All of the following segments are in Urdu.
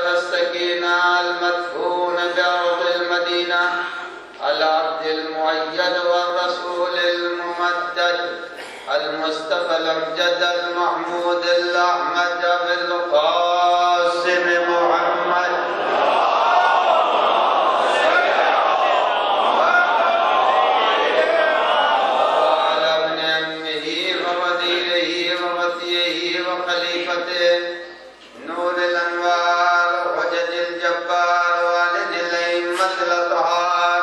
والسكينة المدفون بأرض المدينة العبد المؤيد والرسول الممدد المصطفى الأمجد المحمود الأحمد بالقاسم محمد وعلى ابن أمه ووزيره ووصيه وخليفته نور الأنوار حجج الجبار والد الأئمة الأطهار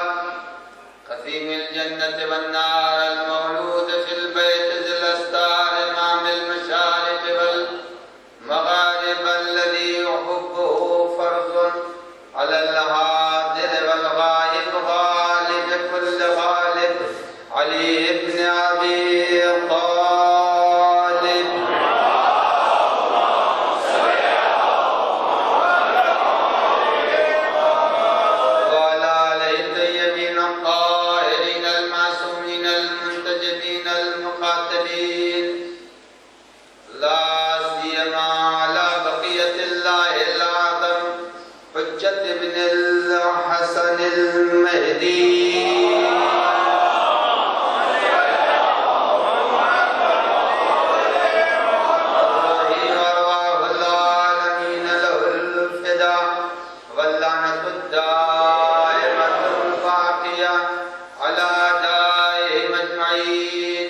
خفيم الجنة والنار المولود في البيت ذي الأستار إمام المشارق والمغارب الذي يحبه فرض على الحاضر والغائب غالب كل غالب علي بن أبي طالب وعلى آله الطيبين الطاهرين المعصومين المنتجبين المقاتلين لا سيما على بقية الله الأعظم حجة بن الحسن المهدي وأرواح العالمين له الفداء واللعنة الدائمة الباقية على أعدائهم أجمعين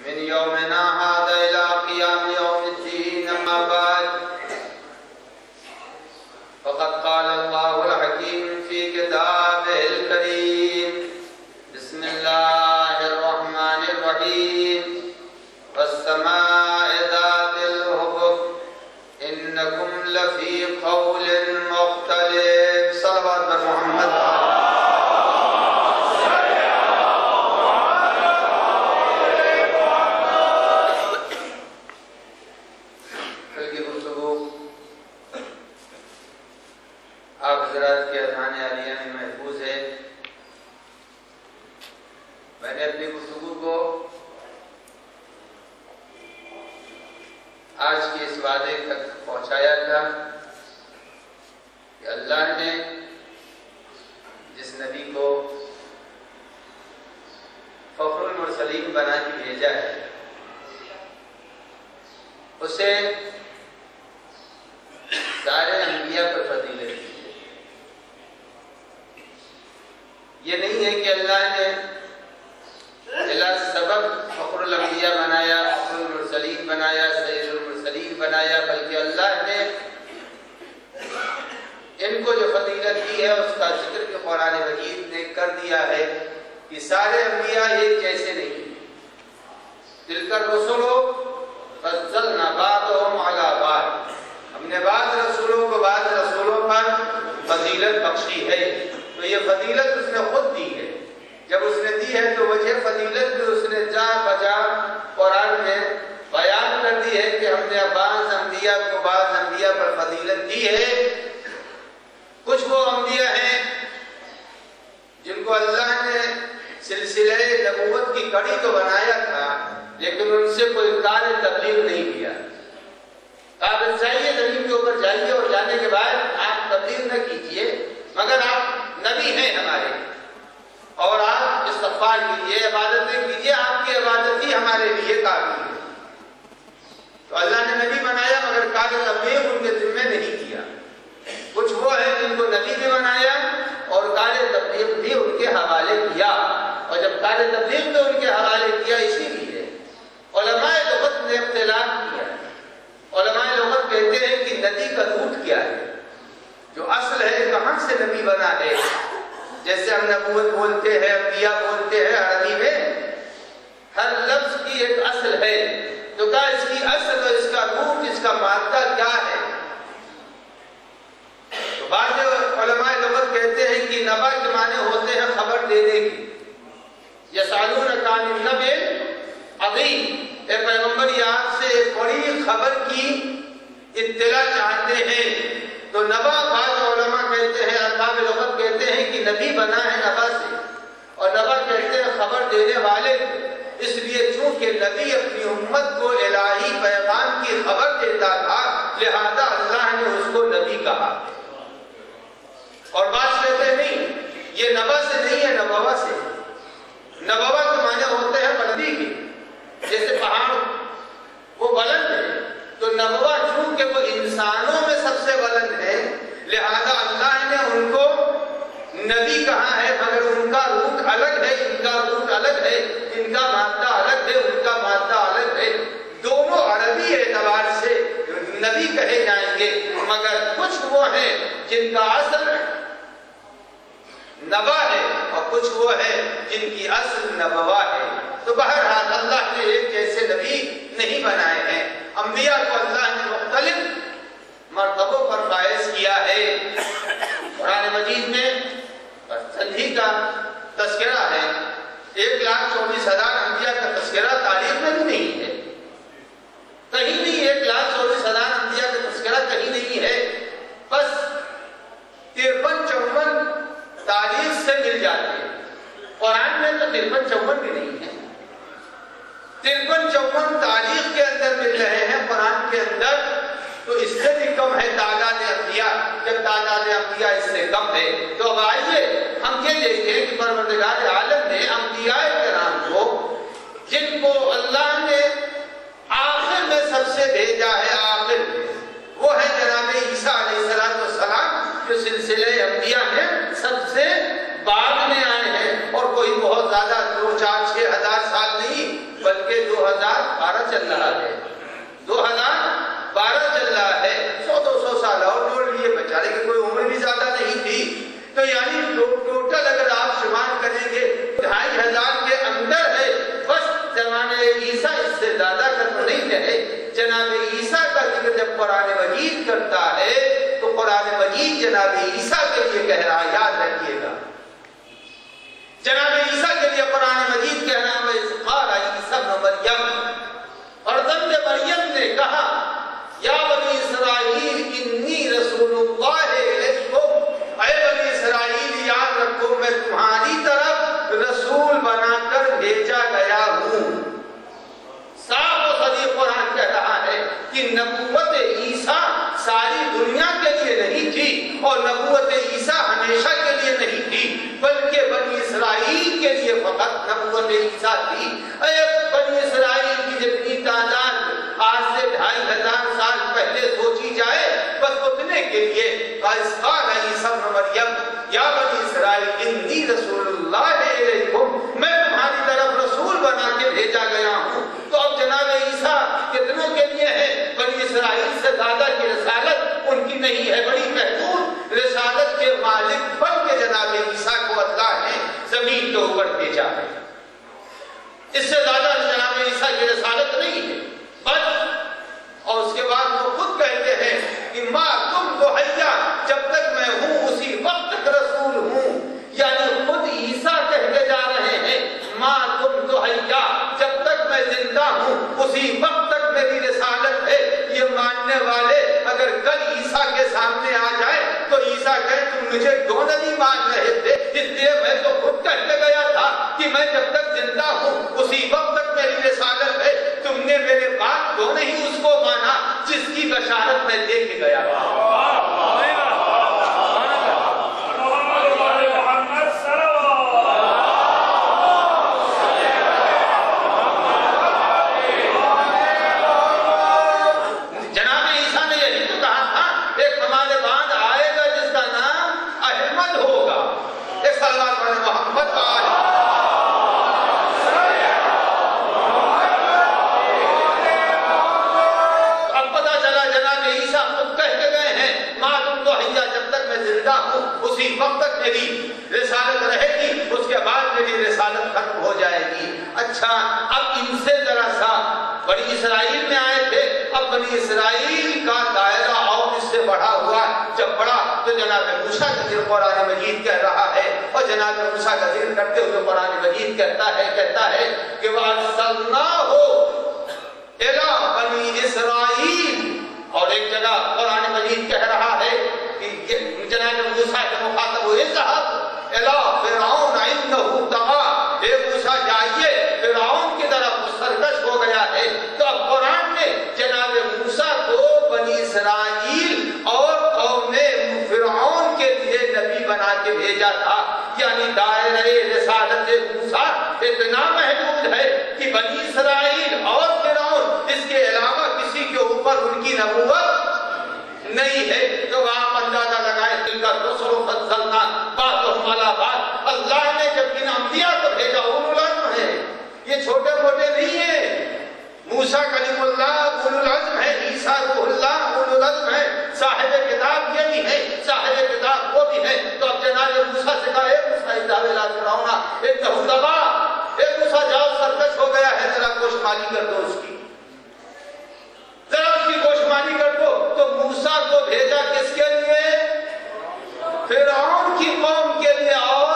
من يومنا هذا إلى قيام يوم الدين. أما بعد فقد قال الله الحكيم في كتابه الكريم بسم الله الرحمن الرحيم والسماء ذات الحبك إنكم لفي قول مختلف. صلوات محمد کل کی گفتگو آپ حضرات کے اذہان عالیہ میں محفوظ ہے. میں نے اپنی گفتگو کو آج کے اس وعدے تک پہنچایا تھا کہ اللہ نے جس نبی کو فخر المرسلین بنا کے بھیجا ہے اسے سارے انبیاء پر فضیلت دی ہے. یہ نہیں ہے کہ اللہ نے بلا سبب فخر الانبیاء بنایا، فخر المرسلین بنایا، سید المرسلین بنایا، بلکہ اللہ نے ان کو جو فضیلت دی ہے اس کا ذکر بھی قرآن مجید نے کر دیا ہے کہ سارے انبیاء ایک جیسے نہیں. تلک الرسل فضلنا بعضهم على بعض، ہم نے بعض رسولوں کو بعض رسولوں پر فضیلت بخشی ہے. تو یہ فضیلت اس نے خود دی ہے. جب اس نے دی ہے تو وجہ فضیلت بھی اس نے جا بجا قرآن میں بیان کر دی ہے کہ ہم نے بعض انبیاء کو بعض انبیاء پر فضیلت دی ہے. کچھ وہ انبیاء ہیں جن کو اللہ نے سلسلہ نبوت کی کڑی تو بنایا تھا لیکن ان سے کوئی کار تبلیغ نہیں کیا. قابل چاہیے زمین کے اوپر جائیے اور جانے کے بعد آپ تبلیغ نہ کیجئے مگر آپ نبی ہیں ہمارے اور آپ استغفار کیجئے، عبادتیں کیجئے، آپ کی عبادت ہی ہمارے لیے کافی ہے. تو اللہ نے نبی بنایا مگر کار تبلیغ ان کے ذمہ نہیں کیا. کچھ وہ ہیں جن کو نبی بھی بنایا اور کار تبلیغ بھی ان کے حوالے کیا. اور جب کار تبلیغ بھی ان کے حوالے کیا اسی لیے علماء لغت نے اختلاف کیا. علماء لغت کہتے ہیں کہ نبی کا روٹ کیا ہے، جو اصل ہے کہاں سے نبی بنا ہے. جیسے ہم نبوت بولتے ہیں، انبیاء بولتے ہیں، عربی میں ہر لفظ کی ایک اصل ہے. تو کہا اس کی اصل اور اس کا روٹ، اس کا مادہ کیا ہے. تو بعض علماء لغت کہتے ہیں کہ نبا کے معنی ہوتے ہیں خبر دینے کی. یسالونک عن النبأ العظیم، اے پیغمبر یہ آپ سے ایک بڑی خبر کی اطلاع چاہتے ہیں. تو نبا بعض علماء کہتے ہیں، ارباب لغت کہتے ہیں کہ نبی بنا ہے نبا سے، اور نبا کہتے ہیں خبر دینے والے. اس لیے چونکہ نبی اپنی امت کو الہی پیغام کی خبر دیتا تھا لہذا اللہ نے اس کو نبی کہا. اور بات کہتے ہیں نہیں یہ نبا سے نہیں ہے نبوا سے. نبوا کے معنی ہوتے ہیں بلندی کے. جیسے پہاڑ وہ بلند ہے تو نبوا چونکہ وہ انسانوں میں سب سے بلند ہے لہذا اللہ نے ان کو نبی کہا ہے. مگر ان کا روح الگ ہے ان کا روح الگ ہے ان کا مادہ الگ ہے ان کا مادہ الگ ہے. دونوں عربی اعتبار سے نبی کہے جائیں گے مگر کچھ وہ ہیں جن کا اصل نبا ہے اور کچھ وہ ہے جن کی اصل نبوا ہے. تو بہرحال اللہ نے ایک جیسے نبی نہیں بنائے ہیں. انبیاء کو اللہ نے مختلف مرتبوں پر فائز کیا ہے. قرآن مجید میں سندھی کا تذکرہ ہے. 1,24,000 انبیاء کا تذکرہ تاریخ میں بھی نہیں ہے کہیں نہیں. 1,24,000 انبیاء کا تذکرہ کہیں نہیں ہے. بس 53-54 تاریخ سے مل جاتے ہیں. قرآن میں تو 53-54 بھی نہیں ہے. 53-54 تاریخ کے اندر مل رہے ہیں قرآن کے اندر. تو اس سے بھی کم ہے تعداد انبیاء. جب تعداد انبیاء اس سے کم ہے تو اب آئیے ہم یہ دیکھیں کہ پروردگار عالم نے انبیاء کرام کو جن کو اللہ نے آخر میں سب سے بھیجا ہے آخر وہ ہے جناب عیسیٰ علیہ السلام جو سلسلے انبیاء میں سب سے بعد میں آئے ہیں. اور کوئی بہت زیادہ 2-4-6 ہزار سال نہیں بلکہ 2012 چل رہا ہے. 2012 چل رہا ہے. 100-200 سال اور جوڑ لیے بیچارے کی کوئی عمر بھی زیادہ نہیں تھی. تو یعنی ٹوٹل اگر آپ شمار کریں گے 2,500 کے اندر ہے. بس زمانے عیسیٰ اس سے زیادہ کا تو نہیں ہے. جناب عیسیٰ کا ذکر جب قرآن مجید کرتا ہے تو قرآن مجید جناب عیسیٰ کے لیے کہہ رہا ہے. یاد رکھیے گا جناب عیسیٰ کے لیے قرآن مجید کہہ رہا ہے قال عیسیٰ ابن مریم. فرزند مریم نے کہا یا بنی اسرائیل انی رسول اللہ علیکم. اے بنی اسرائیل یاد رکھو میں تمہاری طرف رسول بنا کر بھیجا گیا ہوں. صاف و صریح قرآن کہہ رہا ہے کہ نبوت عیسیٰ ساری دنیا کے لیے نہیں تھی اور نبوت عیسیٰ ہمیشہ کے لیے نہیں تھی بلکہ بنی اسرائیل کے لیے فقط نبوت عیسیٰ تھی. اے بنی اسرائیل کی جتنی تعداد آج سے 2,500 سال پہلے سوچی جائے بس اتنے کے لیے قال عیسیٰ ابن مریم یا بنی اسرائیل انی رسول اللہ علیکم میں تمہاری طرف رسول بنا کے بھیجا گیا ہوں. تو اب جناب عیسیٰ کتنوں کے لیے ہے؟ بنی اسرائیل سے زیادہ کی رسالت ان کی نہیں ہے. بڑی محدود رسالت کے مالک بن کے جناب عیسیٰ کو اللہ نے زمین کے اوپر بھیجا ہے. اس سے زیادہ جناب عیسیٰ کی رسالت نہیں ہے بس. اور اس کے بعد وہ خود کہتے ہیں کہ ما تم تو حیا جب تک میں ہوں اسی وقت تک رسول ہوں. یعنی خود عیسیٰ کہتے جا رہے ہیں ما تم تو حیا جب تک میں زندہ ہوں اسی وقت تک میری رسالت ہے. یہ ماننے والے اگر کل عیسیٰ کے سامنے آ جائے تو عیسیٰ کہے تم مجھے کیوں نہیں مان رہے تھے؟ اس لیے میں تو خود کہتے گیا تھا کہ میں جب تک زندہ ہوں اسی وقت تک میری رسالت ہے. تم نے میرے بات کیوں نہیں اس کو مانا جس کی بشارت میں دے کے گیا تھا؟ اسی وقت تک میری رسالت رہے گی اس کے بعد میری رسالت ختم ہو جائے گی. اچھا اب ان سے ذرا سا بنی اسرائیل میں آئے تھے. اب بنی اسرائیل کا دائرہ اور اس سے بڑھا ہوا. جب بڑھا تو جناب موسیٰ کا ذکر قرآن مجید کہہ رہا ہے اور جناب موسیٰ کا ذکر کرتے ہوئے قرآن مجید کہتا ہے کہ وَأَرْسَلْنَاهُ إِلَىٰ بَنِي إِسْرَائِيلَ. اور ایک جگہ قرآن مجید کہہ رہا ہے کہ جناب موسیٰ کے مخاطب ہوئے اذهب إِلَىٰ فِرْعَوْنَ إِنَّهُ طَغَىٰ. اے موسیٰ جائیے فرعون کی طرف سرکش ہو گیا ہے. تو اب قرآن نے جناب موسیٰ کو بنی اسرائیل کے بھیجا تھا، یعنی دائرۂ رسالت موسیٰ اتنا محدود ہے کہ بنی اسرائیل اور فرعون اس کے علاوہ کسی کے اوپر ان کی نبوت نہیں ہے۔ تو آپ اندازہ لگائیں، تلک الرسل فضلنا بعضهم علی بعض، اللہ نے جب ان انبیاء کو بھیجا اولو العزم ہے، یہ چھوٹے موٹے نہیں ہیں۔ موسیٰ کلیم اللہ اولو العزم ہے، عیسیٰ روح اللہ اولو العزم ہے، صاحب کتاب یہ بھی ہے، صاحب کتاب وہ بھی ہے۔ تو اب جناب موسیٰ سے کہا، اے موسیٰ اذهب الی فرعون انہ طغی، اے موسیٰ جاؤ سرکش ہو گیا ہے، ذرا گوشمالی کر دو اس کی، ذرا اس کی گوشمالی کر دو۔ تو موسیٰ کو بھیجا کس کے لیے؟ فرعون کی قوم کے لیے اور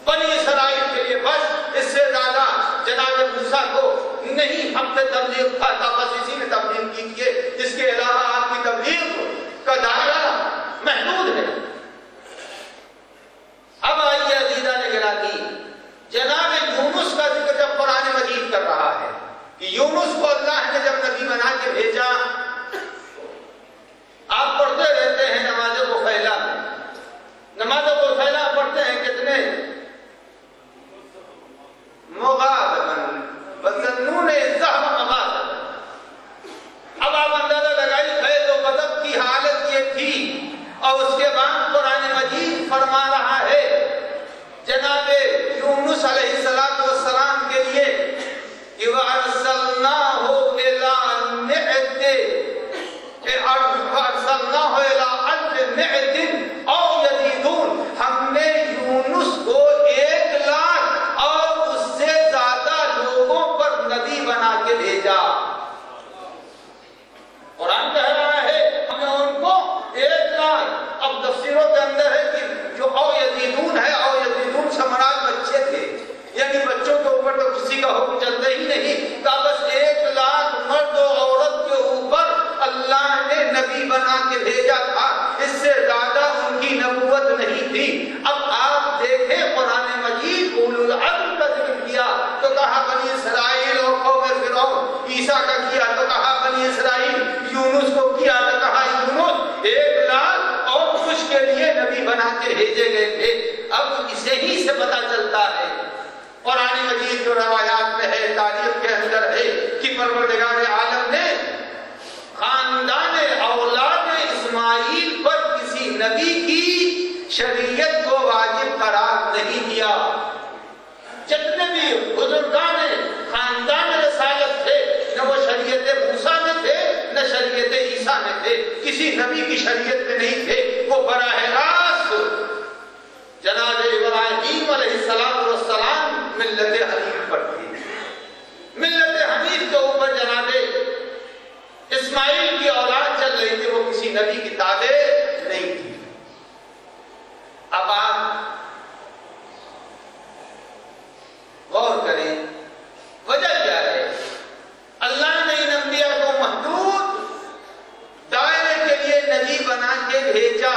بنی اسرائیل کے لیے، بس اس سے زیادہ جناب موسیٰ کو نہیں ہم سے تبلیغ تھا، بس اسی نے تبلیغ کی ہے، اس کے علاوہ آپ کی تبلیغ کا دائرہ محدود ہے۔ اب آئیے عزیزان گرامی، جناب یونس کا ذکر جب قرآن مجید کر رہا ہے کہ یونس کو اللہ نے جب نبی بنا کے بھیجا، آپ پڑھتے رہتے ہیں نماز غفیلہ میں، نماز غفیلہ پڑھتے ہیں کتنے؟ مغاضباً وظنون الذهب مغاضباً۔ اب آپ اندازہ لگائی فیض و غضب کی حالت یہ تھی، اور اس کے بعد قرآن مجید فرما رہا ہے جناب یونس علیہ السلام کے لیے کہ وَأَرْسَلْنَاهُ إِلَىٰ أَلْفِ نِعْجٍ أَوْ يَزِيدُونَ، ہم نے یونس کو 1,00,000 اور اس سے زیادہ لوگوں پر نبی بنا کے بھیجا۔ قرآن کہہ رہا ہے ہم نے ان کو 1,00,000، اب تفسیروں کے اندر ہے کہ جو او یزیدون ہے، او یزیدون سے مراد بچے تھے، یعنی بچوں کے اوپر تو کسی کا حکم چلتا ہی نہیں تھا، بس 1,00,000 مرد و عورت کے اوپر اللہ نے نبی بنا کے بھیجا تھا، اس سے زیادہ ان کی نبوت نہیں تھی۔ اب آپ دیکھیں قرآن مجید اولو العزم کا ذکر کیا تو کہا بنی اسرائیل اور قوم فرعون، عیسیٰ کا کیا تو کہا بنی اسرائیل، یونس کو کیا تو کہا یونس، 1,00,000 اور کچھ کے لیے نبی بنا کے بھیجے گئے تھے۔ اب اسے ہی سے پتہ چلتا ہے قرآن مجید جو روایات میں ہے، تاریخ کے اندر ہے کہ پروردگار عالم نے خاندان اولاد اسماعیل پر کسی نبی کی شریعت کو واجب قرار نہیں دیا۔ جتنے بھی بزرگان خاندان رسالت تھے، نہ وہ شریعت موسیٰ میں تھے نہ شریعت عیسیٰ میں تھے، کسی نبی کی شریعت میں نہیں تھے، وہ براہ راست جناب ابراہیم علیہ السلام ملت حنیف پر تھی۔ ملت حنیف کے اوپر جناب اسماعیل کی اولاد چل رہی تھی، وہ کسی نبی کی تابع نہیں تھی۔ اب آپ غور کریں وجہ کیا ہے؟ اللہ نے ان انبیاء کو محدود دائرے کے لیے نبی بنا کے بھیجا۔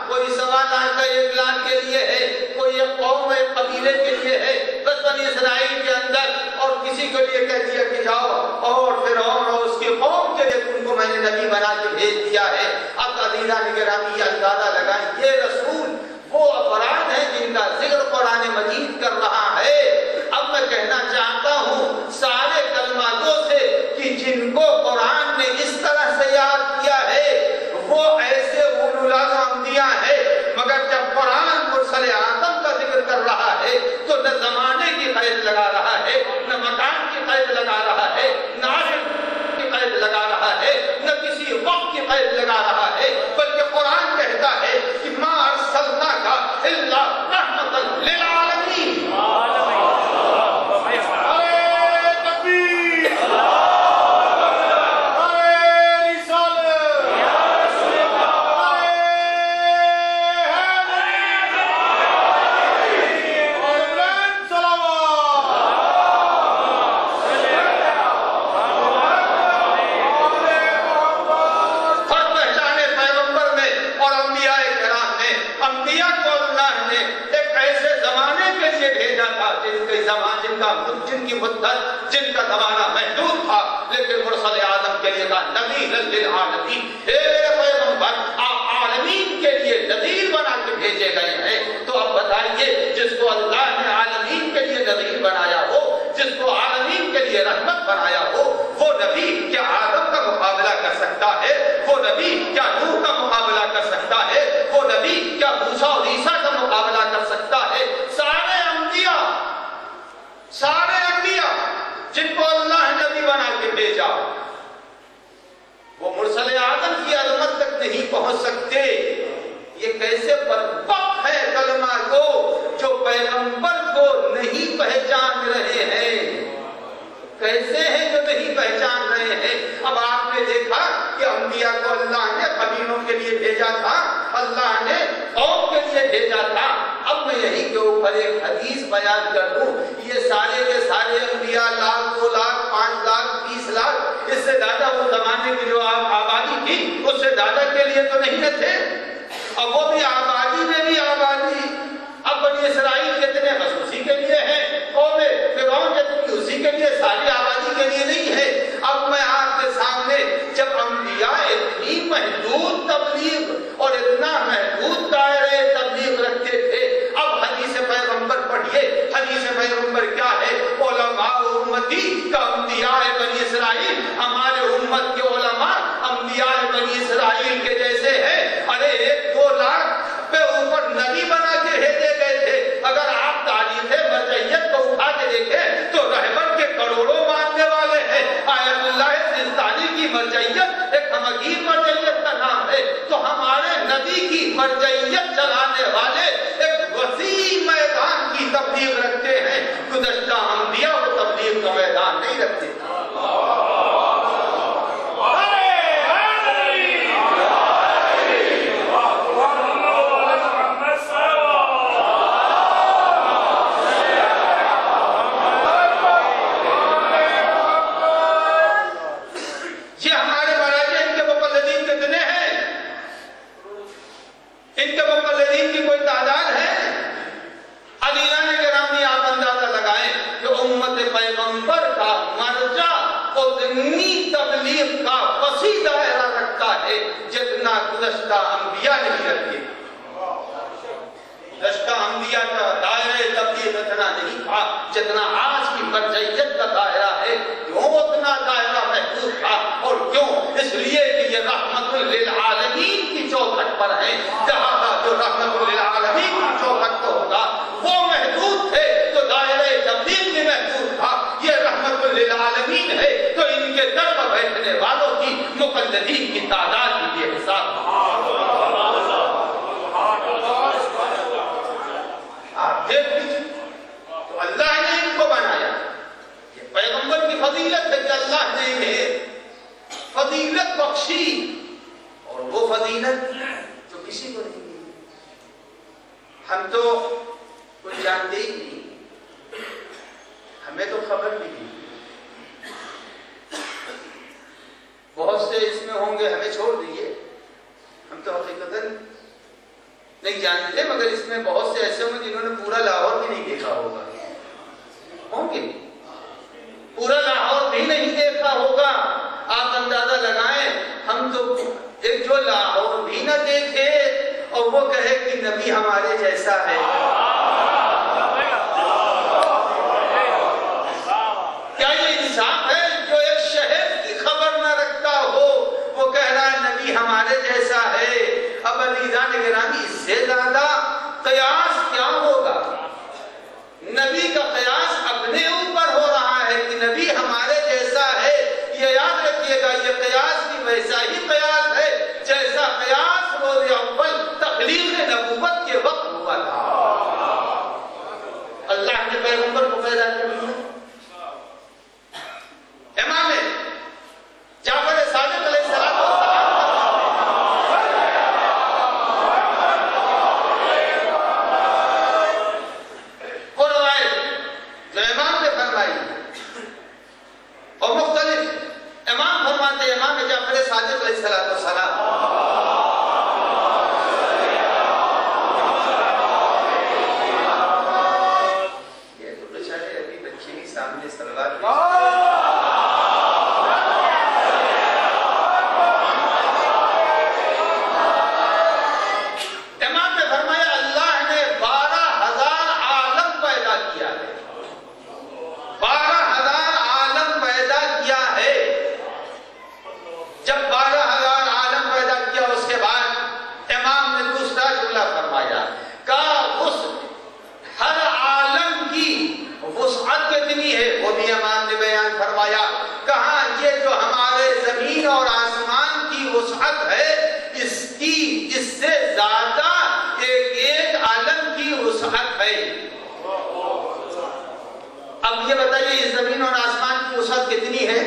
کوئی 1,00,000 کا 1,00,000 کے لیے ہے، کوئی ایک قوم ایک قبیلے کے لیے ہے، بس بنی اسرائیل کے اندر، اور کسی کے لیے کہہ دیا کہ جاؤ اور فرعون اور اس کی قوم کے لیے تم کو میں نے نبی بنا کے بھیج دیا ہے۔ اب عزیزان گرامی یہ اندازہ لگائیں، یہ رسول وہ افراد ہیں جن کا ذکر قرآن مجید کر رہا ہے۔ اب میں کہنا چاہتا ہوں سارے کلماتوں سے کہ جن کو قرآن نے اس طرح سے یاد کیا ہے وہ ایسے اولو العزم انبیاء ہے، مگر جب قرآن مرسل اعظم کا ذکر کر رہا ہے تو نہ زمانے کی قید لگا رہا ہے، نہ مکان کی قید لگا رہا ہے، نہ عاشق کی قید لگا رہا ہے، نہ کسی وقت کی قید لگا رہا ہے، بلکہ قرآن کہتا ہے کہ ما ارسلناک الا رحمۃ للعالمین۔ جن کی مدت جن کا زمانہ محدود تھا، لیکن مرسل اعظم کے لیے کہا نذیر للعالمین، اے میرے پیغمبر آپ عالمین کے لیے نذیر بنا کے بھیجے گئے ہیں۔ وہ مرسل اعظم کی عظمت تک نہیں پہنچ سکتے. یہ کیسے بدبخت ہے کلمہ کو جو پیغمبر کو نہیں پہچان رہے ہیں. کیسے ہیں جو نہیں پہچان رہے ہیں. اب آپ نے دیکھا کہ انبیاء کو اللہ نے قبیلوں کے لیے بھیجا تھا, اللہ نے قوم کے لیے بھیجا تھا. اب میں یہی کے اوپر ایک حدیث بیان کر دوں. یہ سارے کے سارے انبیاء 1 لاکھ 2 لاکھ 5 لاکھ 20 لاکھ اس سے زیادہ وہ زمانے کی جو آبادی تھی اس سے زیادہ کے لیے تو نہیں تھے. اب وہ بھی آبادی میں بھی آبادی. اب بنی اسرائیل کتنے بس اسی کے لیے ہیں, قوم فرعون جتنی اسی کے لیے, ساری آبادی کے لیے نہیں ہے. اب میں آپ کے سامنے جب انبیاء اتنی محدود تبلیغ اور اتنا محدود دائرے تبلیغ رکھتے تھے, اب حدیث پیغمبر پڑھیے. حدیث پیغمبر کیا ہے؟ علماء امتی کا انبیاء بنی اسرائیل, ہمارے امت کے علماء انبیاء بنی اسرائیل کے جیسے ہیں. ارے 1-2 لاکھ پہ اوپر نبی بنا کے بھیجے گئے تھے. اگر آپ تاریخ مرجعیت کو اٹھا کے دیکھیں تو رہبر کے کروڑوں ماننے والے ہیں. آیت اللہ سستانی کی مرجعیت ایک ہمگیر مرجعیت کا نام ہے, تو ہمارے نبی کی مرجعیت چلانے والے ایک وسیع میدان کی تبلیغ رکھتے ہیں. گزشتہ انبیاء وہ تبلیغ کا میدان نہیں رکھتے. گزشتہ انبیاء نہیں رکھتے. گزشتہ انبیاء کا دائرہ تبلیغ اتنا نہیں تھا جتنا آج کی مرجعیت کا دائرہ ہے. کیوں اتنا دائرہ محدود تھا؟ اور کیوں؟ اس لیے کہ یہ رحمت للعالمین کی چوکھٹ پر ہے. لہذا جو رحمت للعالمین کی چوکھٹ پر ہوگا وہ محدود تھے تو دائرہ تبلیغ بھی محدود تھا. یہ رحمت للعالمین ہے تو ان کے در پر بیٹھنے والوں کی مقلدین کی تعداد بھی بے حساب. آپ دیکھ لیجیے تو اللہ نے ان کو بنایا. یہ پیغمبر کی فضیلت ہے کہ اللہ نے انہیں فضیلت بخشی, اور وہ فضیلت جو کسی کو نہیں دی. ہم تو کچھ جانتے ہی نہیں, ہمیں تو خبر بھی نہیں. بہت سے اس میں ہوں گے, ہمیں چھوڑ دیجیے, ہم تو حقیقتاً نہیں جانتے, مگر اس میں بہت سے ایسے ہوں گے جنہوں نے پورا لاہور بھی نہیں دیکھا ہوگا. ہوں گے پورا لاہور بھی نہیں دیکھا ہوگا. آپ اندازہ لگائیں, ہم تو ایک جو لاہور بھی نہ دیکھے اور وہ کہے کہ نبی ہمارے جیسا ہے. کیا یہ انصاف ہے؟ جو ایک شہر کی خبر نہ رکھتا ہو وہ کہہ رہا ہے نبی ہمارے جیسا ہے. اب عزیزان گرامی, اس سے زیادہ قیاس کیا ہوگا؟ نبی کا قیاس اپنے اوپر ہو رہا ہے کہ نبی ہمارے جیسا ہے. یہ یاد رکھیے گا, یہ قیاس بھی ویسا ہی قیاس ہے جیسا قیاس روز اول تخلیق نبوت کے وقت ہوا تھا. اللہ نے پیغمبر کو پیدا کر دیا. امام جعفر صادق علیہ السلام کی اس سے زیادہ ایک عالم کی وسعت ہے۔ اب یہ بتائیے اس زمین اور آسمان کی وسعت کتنی ہے؟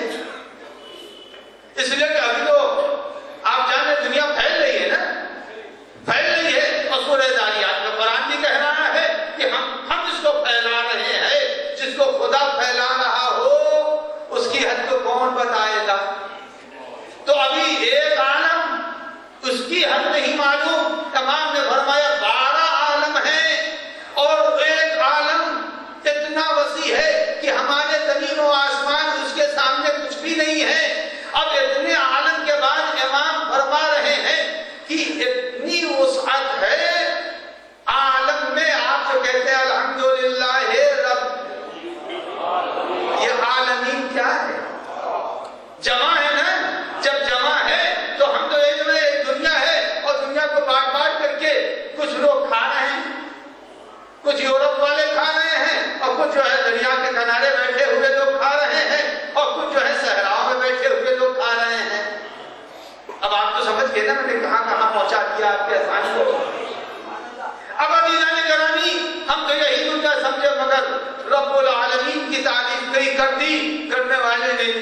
اس لیے کہ ابھی تو آپ جانے دنیا پھیل رہی ہے نا، پھیل رہی ہے، اور سورہ ذاریات میں قرآن بھی کہہ رہا ہے کہ ہم اس کو پھیلا رہے ہیں۔ جس کو خدا پھیلا رہا ہو اس کی حد کو کون بتائے گا؟ تو ابھی ایک عالم اس کی حد نہیں معلوم۔ امام نے فرمایا 12 عالم ہیں، اور ایک عالم اتنا وسیع ہے کہ ہمارے زمین و آسمان اس کے سامنے کچھ بھی نہیں ہے۔ اب اتنے عالم کے بعد امام فرما رہے ہیں کہ اتنی وسعت ہے عالم میں۔ آپ جو کہتے ہیں الحمدللہ رب، یہ عالمین کیا ہے؟ جمع ہے نا؟ جب جمع ہے تو ہم تو ایک میں ایک دنیا ہے، اور دنیا کو بانٹ بانٹ کر کے کچھ لوگ کھا رہے ہیں، کچھ یورپ والے کھا رہے ہیں، اور کچھ جو ہے دریا کے کنارے بیٹھے ہوئے لوگ کھا رہے ہیں، اور کچھ جو ہے صحراؤں میں بیٹھے ہوئے لوگ کھا رہے ہیں۔ اب آپ تو سمجھ گئے نا میں نے کہاں کہاں پہنچا دیا آپ کے آسان کو۔ اب عزیزان گرامی، ہم تو یہی دنیا سمجھے، مگر رب العالمین کی تعریف کر دی کرنے والے نے۔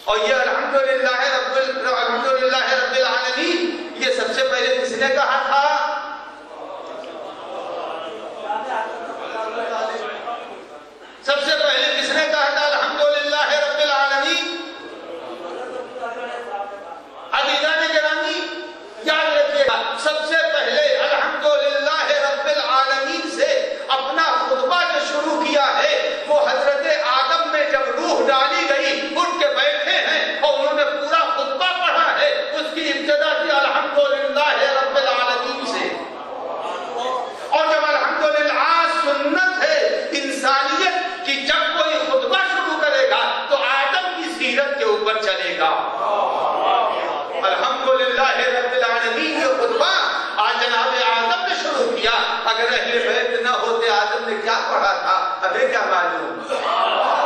اور یہ الحمدللہ رب العالمین، یہ سب سے پہلے کس نے کہا تھا؟ سب سے پہلے کس نے کہا تھا الحمدللہ رب العالمین؟ عزیزان گرامی یاد رکھیے گا، سب سے پہلے الحمدللہ رب العالمین سے اپنا خطبہ جو شروع کیا ہے وہ حضرت آدم میں جب روح ڈالی گئی، اٹھ کے بیٹھے ہیں اور انہوں نے پورا خطبہ پڑھا ہے، اس کی ابتدا کی الحمدللہ رب العالمین سے۔ اور جب الحمدللہ سنت ہے انسانیت کی، جب کوئی خطبہ شروع کرے گا تو آدم کی سیرت کے اوپر چلے گا۔ الحمدللہ رب العالمین یہ خطبہ آج جناب آدم نے شروع کیا۔ اگر اہل بیت نہ ہوتے آدم نے کیا پڑھا تھا ہمیں کیا معلوم؟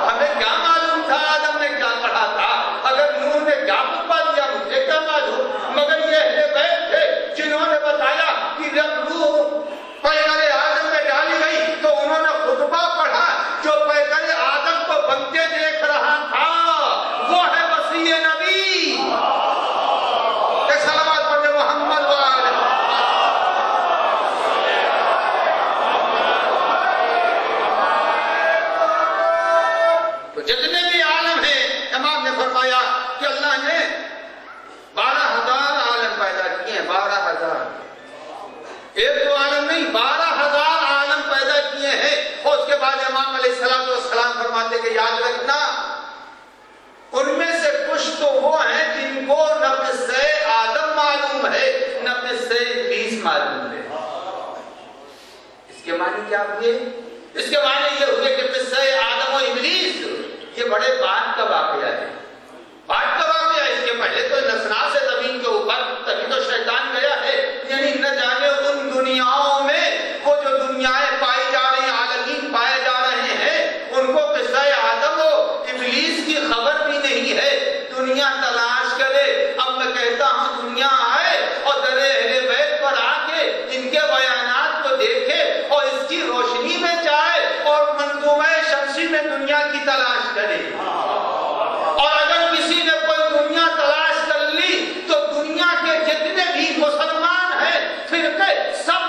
ہمیں کیا معلوم تھا آدم نے کیا پڑھا تھا؟ اگر نوح نے کیا خطبہ دیا مجھے کیا معلوم؟ مگر یہ اہل بیت تھے جنہوں نے بتایا کہ جب روح پیغمبر آدم میں ڈالی گئی تو انہوں نے خطبہ پڑھا جو پیغمبر آدم کو بنتے دیکھ رہا تھا، وہ ہے وصی نبی۔ سلامات پڑھنے محمد والے۔ تو جتنے بھی عالم ہیں، امام نے فرمایا کہ اللہ نے 12,000 عالم پیدا کیے ہیں، 12,000، ایک دو عالم نہیں، 12,000 عالم پیدا کیے ہیں۔ اور اس کے بعد امام علیہ السلام فرماتے کہ یاد رکھنا ان میں سے کچھ تو وہ ہیں جن کو نفس آدم معلوم ہے، نفس ابلیس معلوم ہے۔ اس کے معنی کیا ہوئے؟ اس کے معنی یہ ہوئے کہ قصہ آدم و ابلیس یہ بڑے بعد کا واقعہ ہے، بعد کا واقعہ ہے۔ اس کے پہلے تو نسنا سے زمین کے اوپر تبھی تو شیطان گیا ہے، یعنی نہ جانے ان دنیاؤں میں وہ جو دنیایں پائی جا رہی، عالمین پائے جا رہے ہیں، ان کو قصہ آدم و ابلیس کی خبر بھی نہیں ہے۔ دنیا تلاش کرے۔ اب میں کہتا ہوں دنیا آئے اور در اہل بیت پر آ کے ان کے بیانات کو دیکھے اور اس کی روشنی میں جائے اور منظومہ شمسی میں دنیا کی تلاش کرے۔ اور اگر کسی نے کوئی دنیا تلاش کر لی تو دنیا کے جتنے بھی مسلمان ہیں فرقے سب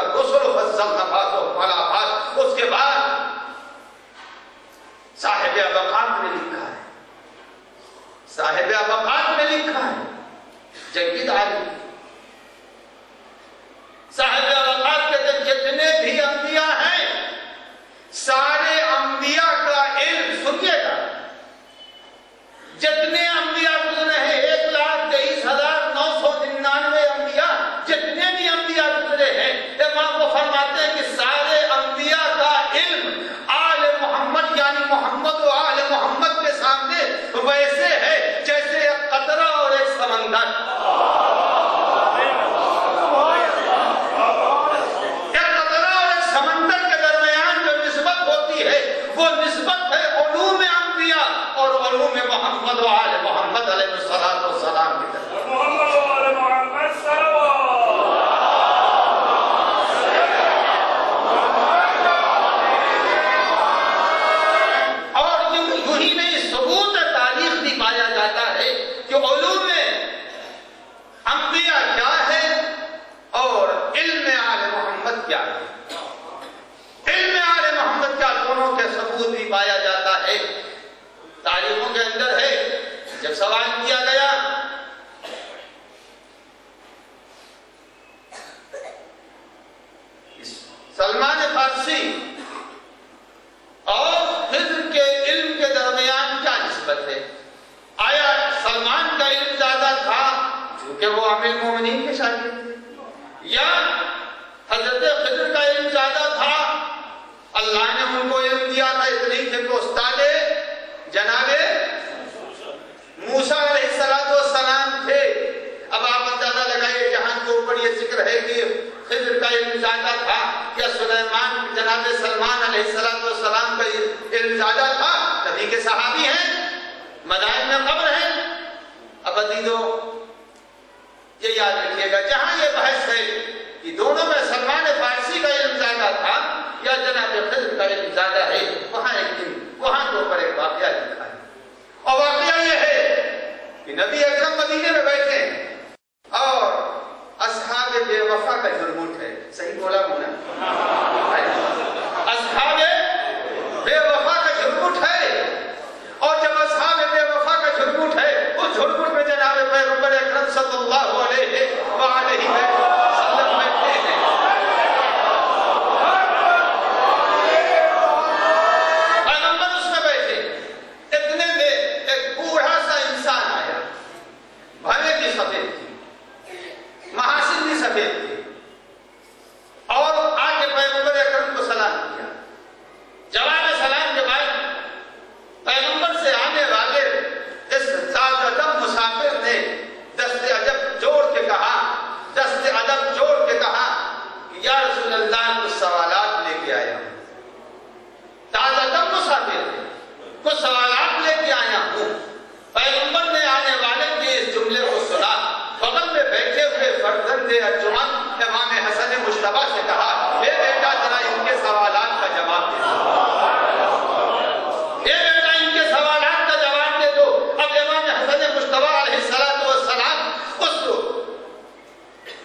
الرسل فضلنا بعضهم علی بعض. اس کے بعد صاحب ابقات میں لکھا ہے، صاحب ابقات میں لکھا ہے، جنگید عالم صاحب ابقات کہتے ہیں جتنے بھی انبیاء ہیں سارے انبیاء کا علم سنیے گا، جتنے انبیاء گزرے ہیں 1,23,999 انبیاء، جتنے بھی انبیاء گزرے ہیں امام وہ فرماتے ہیں کہ سارے انبیاء کا علم آل محمد یعنی محمد و آل محمد کے سامنے ویسے ہے جیسے ایک قطرہ اور ایک سمندر. ایک قطرہ اور ایک سمندر کے درمیان جو نسبت ہوتی ہے وہ نسبت ہے علوم انبیاء اور علوم محمد و آل محمد علیہ السلام کی طرف. علوم انبیاء کیا ہے اور علم آل محمد کیا ہے، علم آل محمد کیا، دونوں کے ثبوت بھی پایا جاتا ہے. تاریخوں کے اندر ہے جب سوال کیا گیا سلمان فارسی اور خضر کے علم کے درمیان کیا نسبت ہے، آیا سلمان کا علم زیادہ تھا کیونکہ وہ امیر المومنین کے شاگرد تھے، یا حضرت خضر کا علم زیادہ تھا اللہ نے ان کو علم دیا تھا اتنے تھے کہ استاد جناب موسیٰ علیہ السلام تھے. اب آپ اندازہ لگائیے جہاں کے اوپر یہ ذکر ہے کہ خضر کا علم زیادہ تھا، کیا سلیمان جناب سلمان علیہ السلام کا علم زیادہ تھا؟ نبی کے صحابی ہیں، مدائن میں قبر ہے. اب عزیزو یہ یاد رکھیے گا جہاں یہ بحث ہے کہ دونوں میں سلمان فارسی کا علم زیادہ تھا یا جناب خضر کا علم زیادہ ہے، وہاں ایک دن وہاں کے اوپر ایک واقعہ لکھا ہے، اور واقعہ یہ ہے کہ نبی اکرم مدینے میں بیٹھے اور اصحاب بے وفا کا جھرمٹ ہے. صحیح بولا ہونا، اصحاب بے وفا کا جھرمٹ ہے، اور جب اصحاب بے وفا کا جھرمٹ ہے اس جھرمٹ میں جناب پیغمبر اکرم صلی اللہ علیہ وآلہ وسلم بیٹھے ہیں. پیغمبر اس میں بیٹھے، اتنے میں ایک بوڑھا سا انسان آیا، بھوے بھی سفید تھی، محاسن بھی سفید تھی، اور آ کے پیغمبر اکرم کو سلام کیا. جواب سلام کے بعد پیغمبر سے آنے والے اس تازہ دم مسافر نے دست ادب جوڑ کے کہا کہ یا رسول اللہ کچھ سوالات لے کے آیا ہوں. تازہ دم مسافر نے کچھ سوالات لے کے آیا ہوں. پیغمبر نے آنے والے کے اس جملے کو سنا، بغل میں بیٹھے ہوئے فرزند ارجمند امام حسن مجتبی سے کہا اے بیٹا ذرا ان کے سوالات کا جواب دے دو. اب امام حسن مجتبی علیہ السلام اس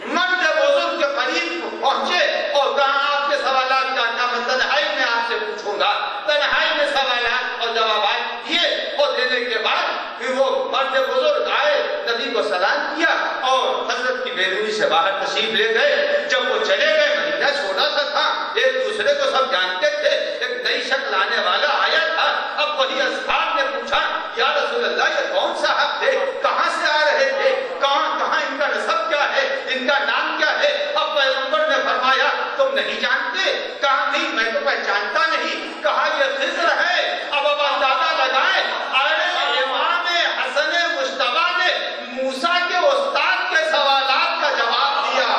مرد بزرگ کے قریب پہنچے اور کہا آپ کے سوالات کا میں تنہائی میں آپ سے پوچھوں گا. تنہائی میں سوالات اور جوابات دیے، اور دینے کے بعد پھر وہ مرد بزرگ آئے، نبی کو سلام کیا اور حضرت کی بیرونی سے باہر تشریف لے گئے. جب وہ چلے گئے مدینہ چھوٹا سا تھا، ایک دوسرے کو سب جانتے تھے، ایک نئی شکل آنے والا آیا تھا. اب وہی اصحاب نے پوچھا یا رسول اللہ یہ کون صاحب تھے، کہاں سے آ رہے تھے، کہاں ان کا نسب کیا ہے، ان کا نام کیا ہے؟ اب پیغمبر نے فرمایا تم نہیں جانتے؟ کہا نہیں میں تو پہچانتا نہیں. کہا یہ خضر ہے. اب اندازہ لگائیں امام حسن مجتبی نے موسیٰ کے استاد کے سوالات کا جواب دیا.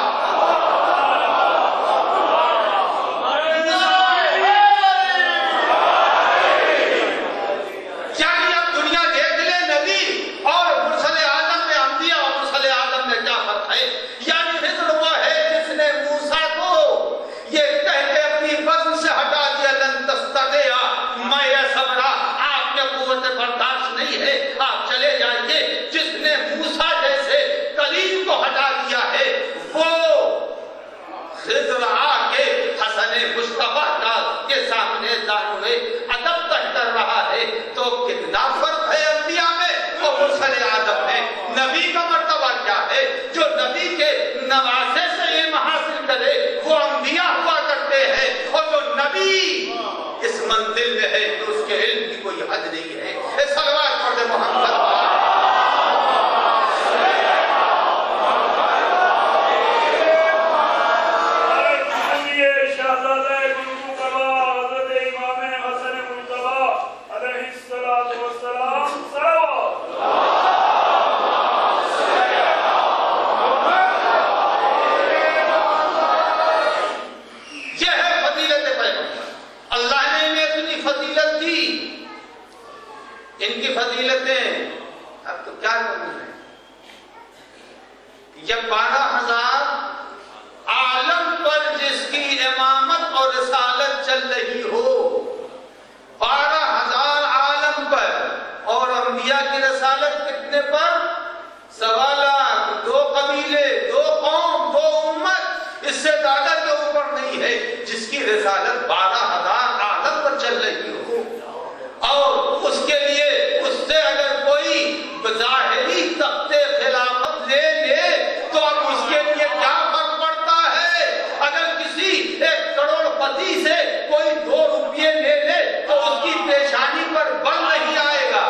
یہ ہے تو اس کے علم کی کوئی حد نہیں ہے. صلوات پڑھ دے محمد. ان کی فضیلتیں اب تو کیا کروں ہے. یہ 12,000 عالم پر جس کی امامت اور رسالت چل رہی ہو، 12,000 عالم پر، اور انبیاء کی رسالت کتنے پر؟ 1.25 لاکھ، 2 قبیلے، 2 قوم، 2 امت، اس سے زیادہ کے اوپر نہیں ہے جس کی رسالت 12,000 عالم پر چل رہی ہو. اور اس کے لیے اس سے اگر کوئی ظاہری تخت خلافت لے لے تو اب اس کے لیے کیا فرق پڑتا ہے؟ اگر کسی 1 کروڑ پتی سے کوئی 2 روپے لے لے تو اس کی پیشانی پر بل نہیں آئے گا.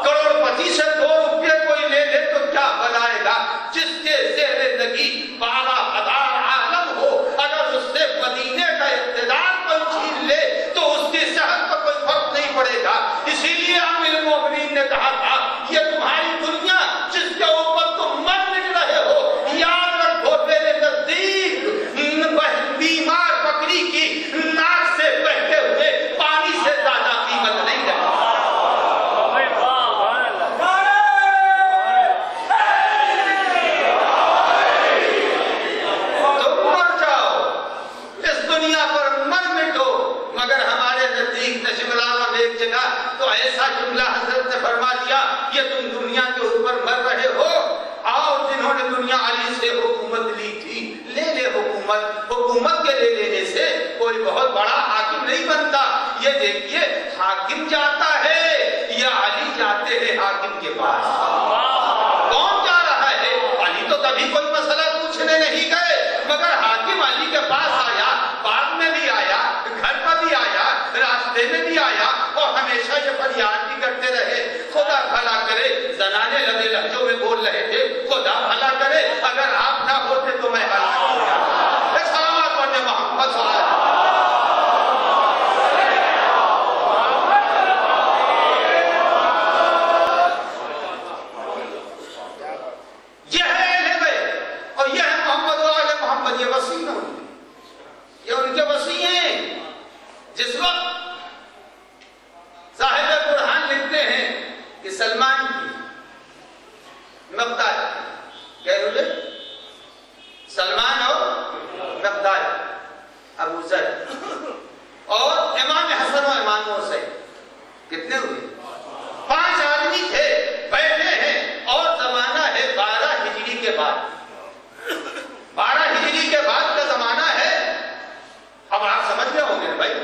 کروڑ پتی سے 2 روپے کوئی لے لے تو کیا بل آئے گا؟ جس کے زیر نگی 12,000 عالم ہو، اگر اس سے مدینے کا اقتدار کوئی چھین لے تو اس کی صحت پر کوئی فرق نہیں پڑے گا. اسی لیے امیر المومنین نے کہا تھا یہ تمہاری دنیا جس کے اوپر تم مر مٹ رہے ہو، یاد رکھو میرے نزدیک بیمار بکری کی ناک سے بہتے ہوئے پانی سے زیادہ قیمت نہیں رکھتی. تم مر جاؤ اس دنیا پر مر مٹو، مگر ہمارے نزدیک نشملانہ میں ایک جگہ تو ایسا جملہ حضرت نے فرما دیا یہ تم دنیا کے اوپر مر رہے ہو، آؤ جنہوں نے دنیا علی سے حکومت لی تھی لے لے حکومت. حکومت کے لے لینے سے کوئی بہت بڑا حاکم نہیں بنتا. یہ دیکھیے حاکم جاتا ہے یا علی جاتے ہیں حاکم کے پاس؟ کون جا رہا ہے؟ علی تو کبھی کوئی مسئلہ پوچھنے نہیں گئے، مگر حاکم علی کے پاس آیا، بعد میں بھی آیا، گھر پر بھی آیا، راستے میں بھی آیا، اور ہمیشہ یہ فریاد بھی کرتے رہے خدا بھلا کرے. زنانے لگے لہجوں میں بول رہے تھے خدا بھلا کرے، اگر آپ نہ ہوتے تو میں ہلاک ہو جاتا. صلوات پڑھنے محمد صلی اللہ علیہ وسلم. یہ ہے اہل بیت اور یہ ہے محمد و آل محمد. یہ وسیع ہیں، یہ ان کے وسیع ہیں. جس وقت صاحب برہان لکھتے ہیں کہ سلمان کی مقدار کہہ رہے سلمان اور مقدار ابو ذر اور امام حسن و امام حسین کتنے ہوئے؟ 5 آدمی تھے بیٹھے ہیں، اور زمانہ ہے 12 ہجری کے بعد. 12 ہجری کے بعد کا زمانہ ہے. اب آپ سمجھ گئے ہوں گے بھائی،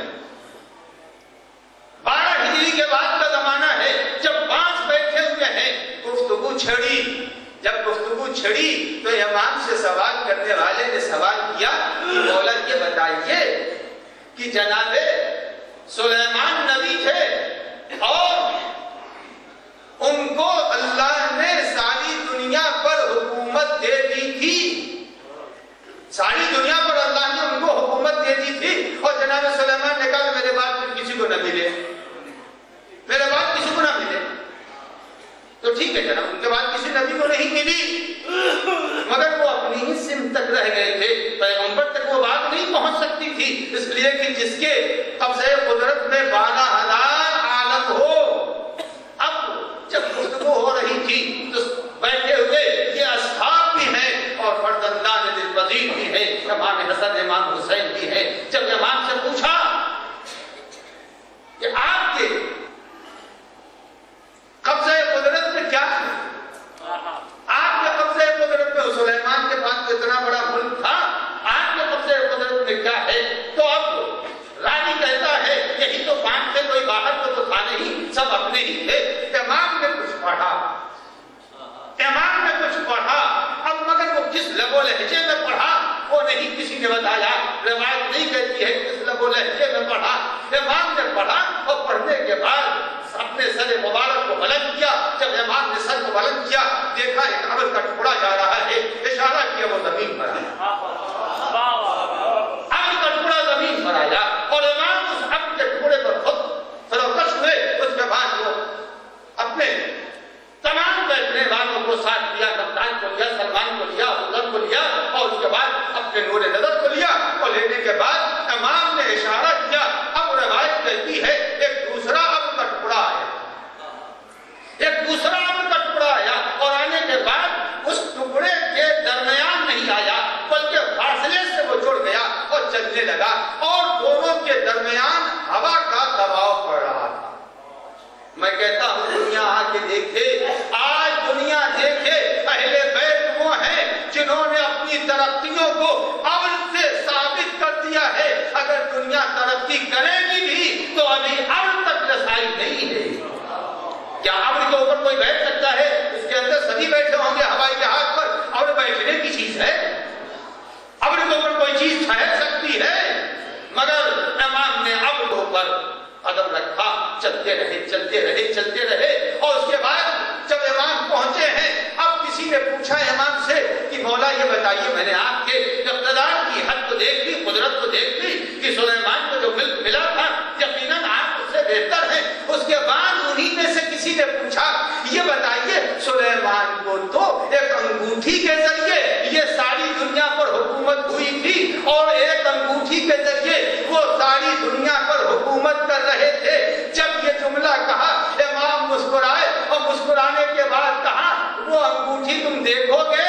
12 ہجری کے بعد کا زمانہ ہے جب 5 بیٹھے ہوئے ہیں. گفتگو چھڑی. جب گفتگو چھڑی تو امام سے سوال کرنے والے نے سوال کیا کہ مولا یہ بتائیے کہ جناب سلیمان نبی تھے اور ان کو اللہ نے ساری دنیا پر حکومت دے دی تھی، ساری دنیا پر اللہ نے ان کو حکومت دے دی تھی، اور جناب سلیمان نے کہا میرے بعد پھر کسی کو نہ ملے، میرے بعد کسی کو نہ ملے. تو ٹھیک ہے جناب، ان کے بعد کسی نبی کو نہیں ملی، مگر وہ اپنی ہی سمت تک رہ گئے تھے، پیغمبر تک وہ بات نہیں پہنچ سکتی تھی. اس لیے کہ جس کے قبضہ قدرت میں 12,000 عالم ہو. اب جب گفتگو ہو رہی تھی تو بیٹھے ہوئے یہ اصحاب بھی ہیں اور فرزندان دل پذیر بھی ہیں، امام حسن امام حسین بھی ہیں. جب امام سے پوچھا کہ آپ کے قبضہ قدرت میں کیا ہے؟ آپ کے قبضہ قدرت میں سلیمان کے پاس تو اتنا بڑا ملک تھا، آپ کے قبضہ قدرت میں کیا ہے؟ تو اب راوی کہتا ہے یہی تو 5 تھے، کوئی باہر تو تھا نہیں، سب اپنے ہی تھے. امام نے کچھ پڑھا، امام نے کچھ پڑھا. اب مگر وہ کس لب و لہجے میں پڑھا وہ نہیں کسی نے بتایا، روایت نہیں کہتی ہے کس لب و لہجے میں پڑھا، امام نے پڑھا اور پڑھنے کے بعد اپنے سر مبارک کو بلند کیا. جب امام نے سر کو بلند کیا دیکھا ایک ابر کا ٹکڑا جا رہا ہے، اشارہ کیا وہ زمین پر آیا، ابر کا ٹکڑا زمین پر آیا اور امام اس ابر کے ٹکڑے پر خود فروکش ہوئے. اس کے بعد وہ اپنے تمام بیٹھنے والوں کو ساتھ لیا، کپتان کو لیا، سلمان کو لیا، ابوذر کو لیا اور اس کے بعد اپنے نور نظر کو لیا اور لینے کے بعد امام نے اشارہ کیا. اب روایت کہتی ہے ایک دوسرا ابر کا ٹکڑا آیا، ایک دوسرا ابر کا ٹکڑا آیا اور آنے کے بعد اس ٹکڑے کے درمیان نہیں آیا بلکہ فاصلے سے وہ جڑ گیا اور چلنے لگا اور دونوں کے درمیان ہوا کا دباؤ پڑ رہا تھا. میں کہتا ہوں دنیا آ کے دیکھے، آج دنیا دیکھے، اہل بیت وہ ہیں جنہوں نے اپنی ترقیوں کو ابر سے ثابت کر دیا ہے. اگر دنیا ترقی کرے گی بھی تو ابھی ابر تک رسائی نہیں ہے. کیا ابر کے اوپر کوئی بیٹھ سکتا ہے؟ اس کے اندر سبھی بیٹھے ہوں گے ہوائی جہاز پر. ابر بیٹھنے کی چیز ہے؟ ابر کے اوپر کوئی چیز ٹھہر سکتی ہے؟ مگر امام نے ابر کے اوپر قدم رکھا، چلتے رہے چلتے رہے چلتے رہے اور اس کے بعد جب امام پہنچے ہیں اب کسی نے پوچھا امام سے کہ مولا یہ بتائیے، میں نے آپ کے اقتدار کی حد کو دیکھ لی، قدرت کو دیکھ لی کہ سلیمان کو جو ملک ملا تھا یقیناً آپ اس سے بہتر ہیں. اس کے بعد انہی میں سے کسی نے پوچھا یہ بتائیے سلیمان کو تو ایک انگوٹھی کے ذریعے یہ ساری دنیا پر حکومت ہوئی تھی اور ایک انگوٹھی کے ذریعے وہ ساری دنیا پر حکومت کر رہے تھے. جب یہ جملہ کہا امام مسکرائے اور مسکرانے کے بعد کہا وہ انگوٹھی تم دیکھو گے،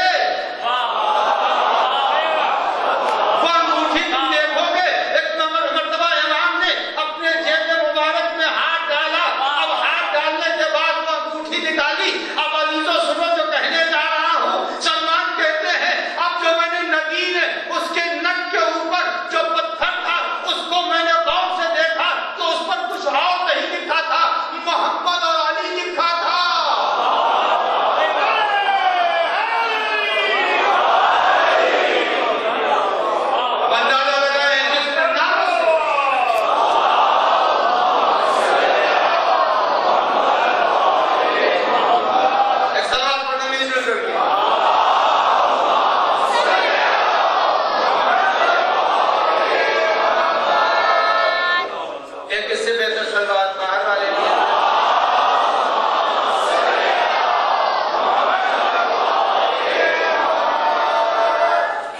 وہ انگوٹھی تم دیکھو گے. ایک مرتبہ امام نے اپنے جیب مبارک میں ہاتھ ڈالا، اب ہاتھ ڈالنے کے بعد وہ انگوٹھی نکالی. اب عزیزو سنو جو کہنے جا رہا ہوں. سلمان کہتے ہیں اب جو میں نے نگین اس کے نک کے اوپر جو پتھر تھا اس کو میں نے غور سے دیکھا تو اس پر کچھ اور نہیں لکھا تھا، محمد اور علی لکھا تھا. اندازہ لگائیں جس کے نام سے ایک سلام پڑھنے میں شروع کر دیا. ایک اس سے بہتر سلوات باہر والے بھی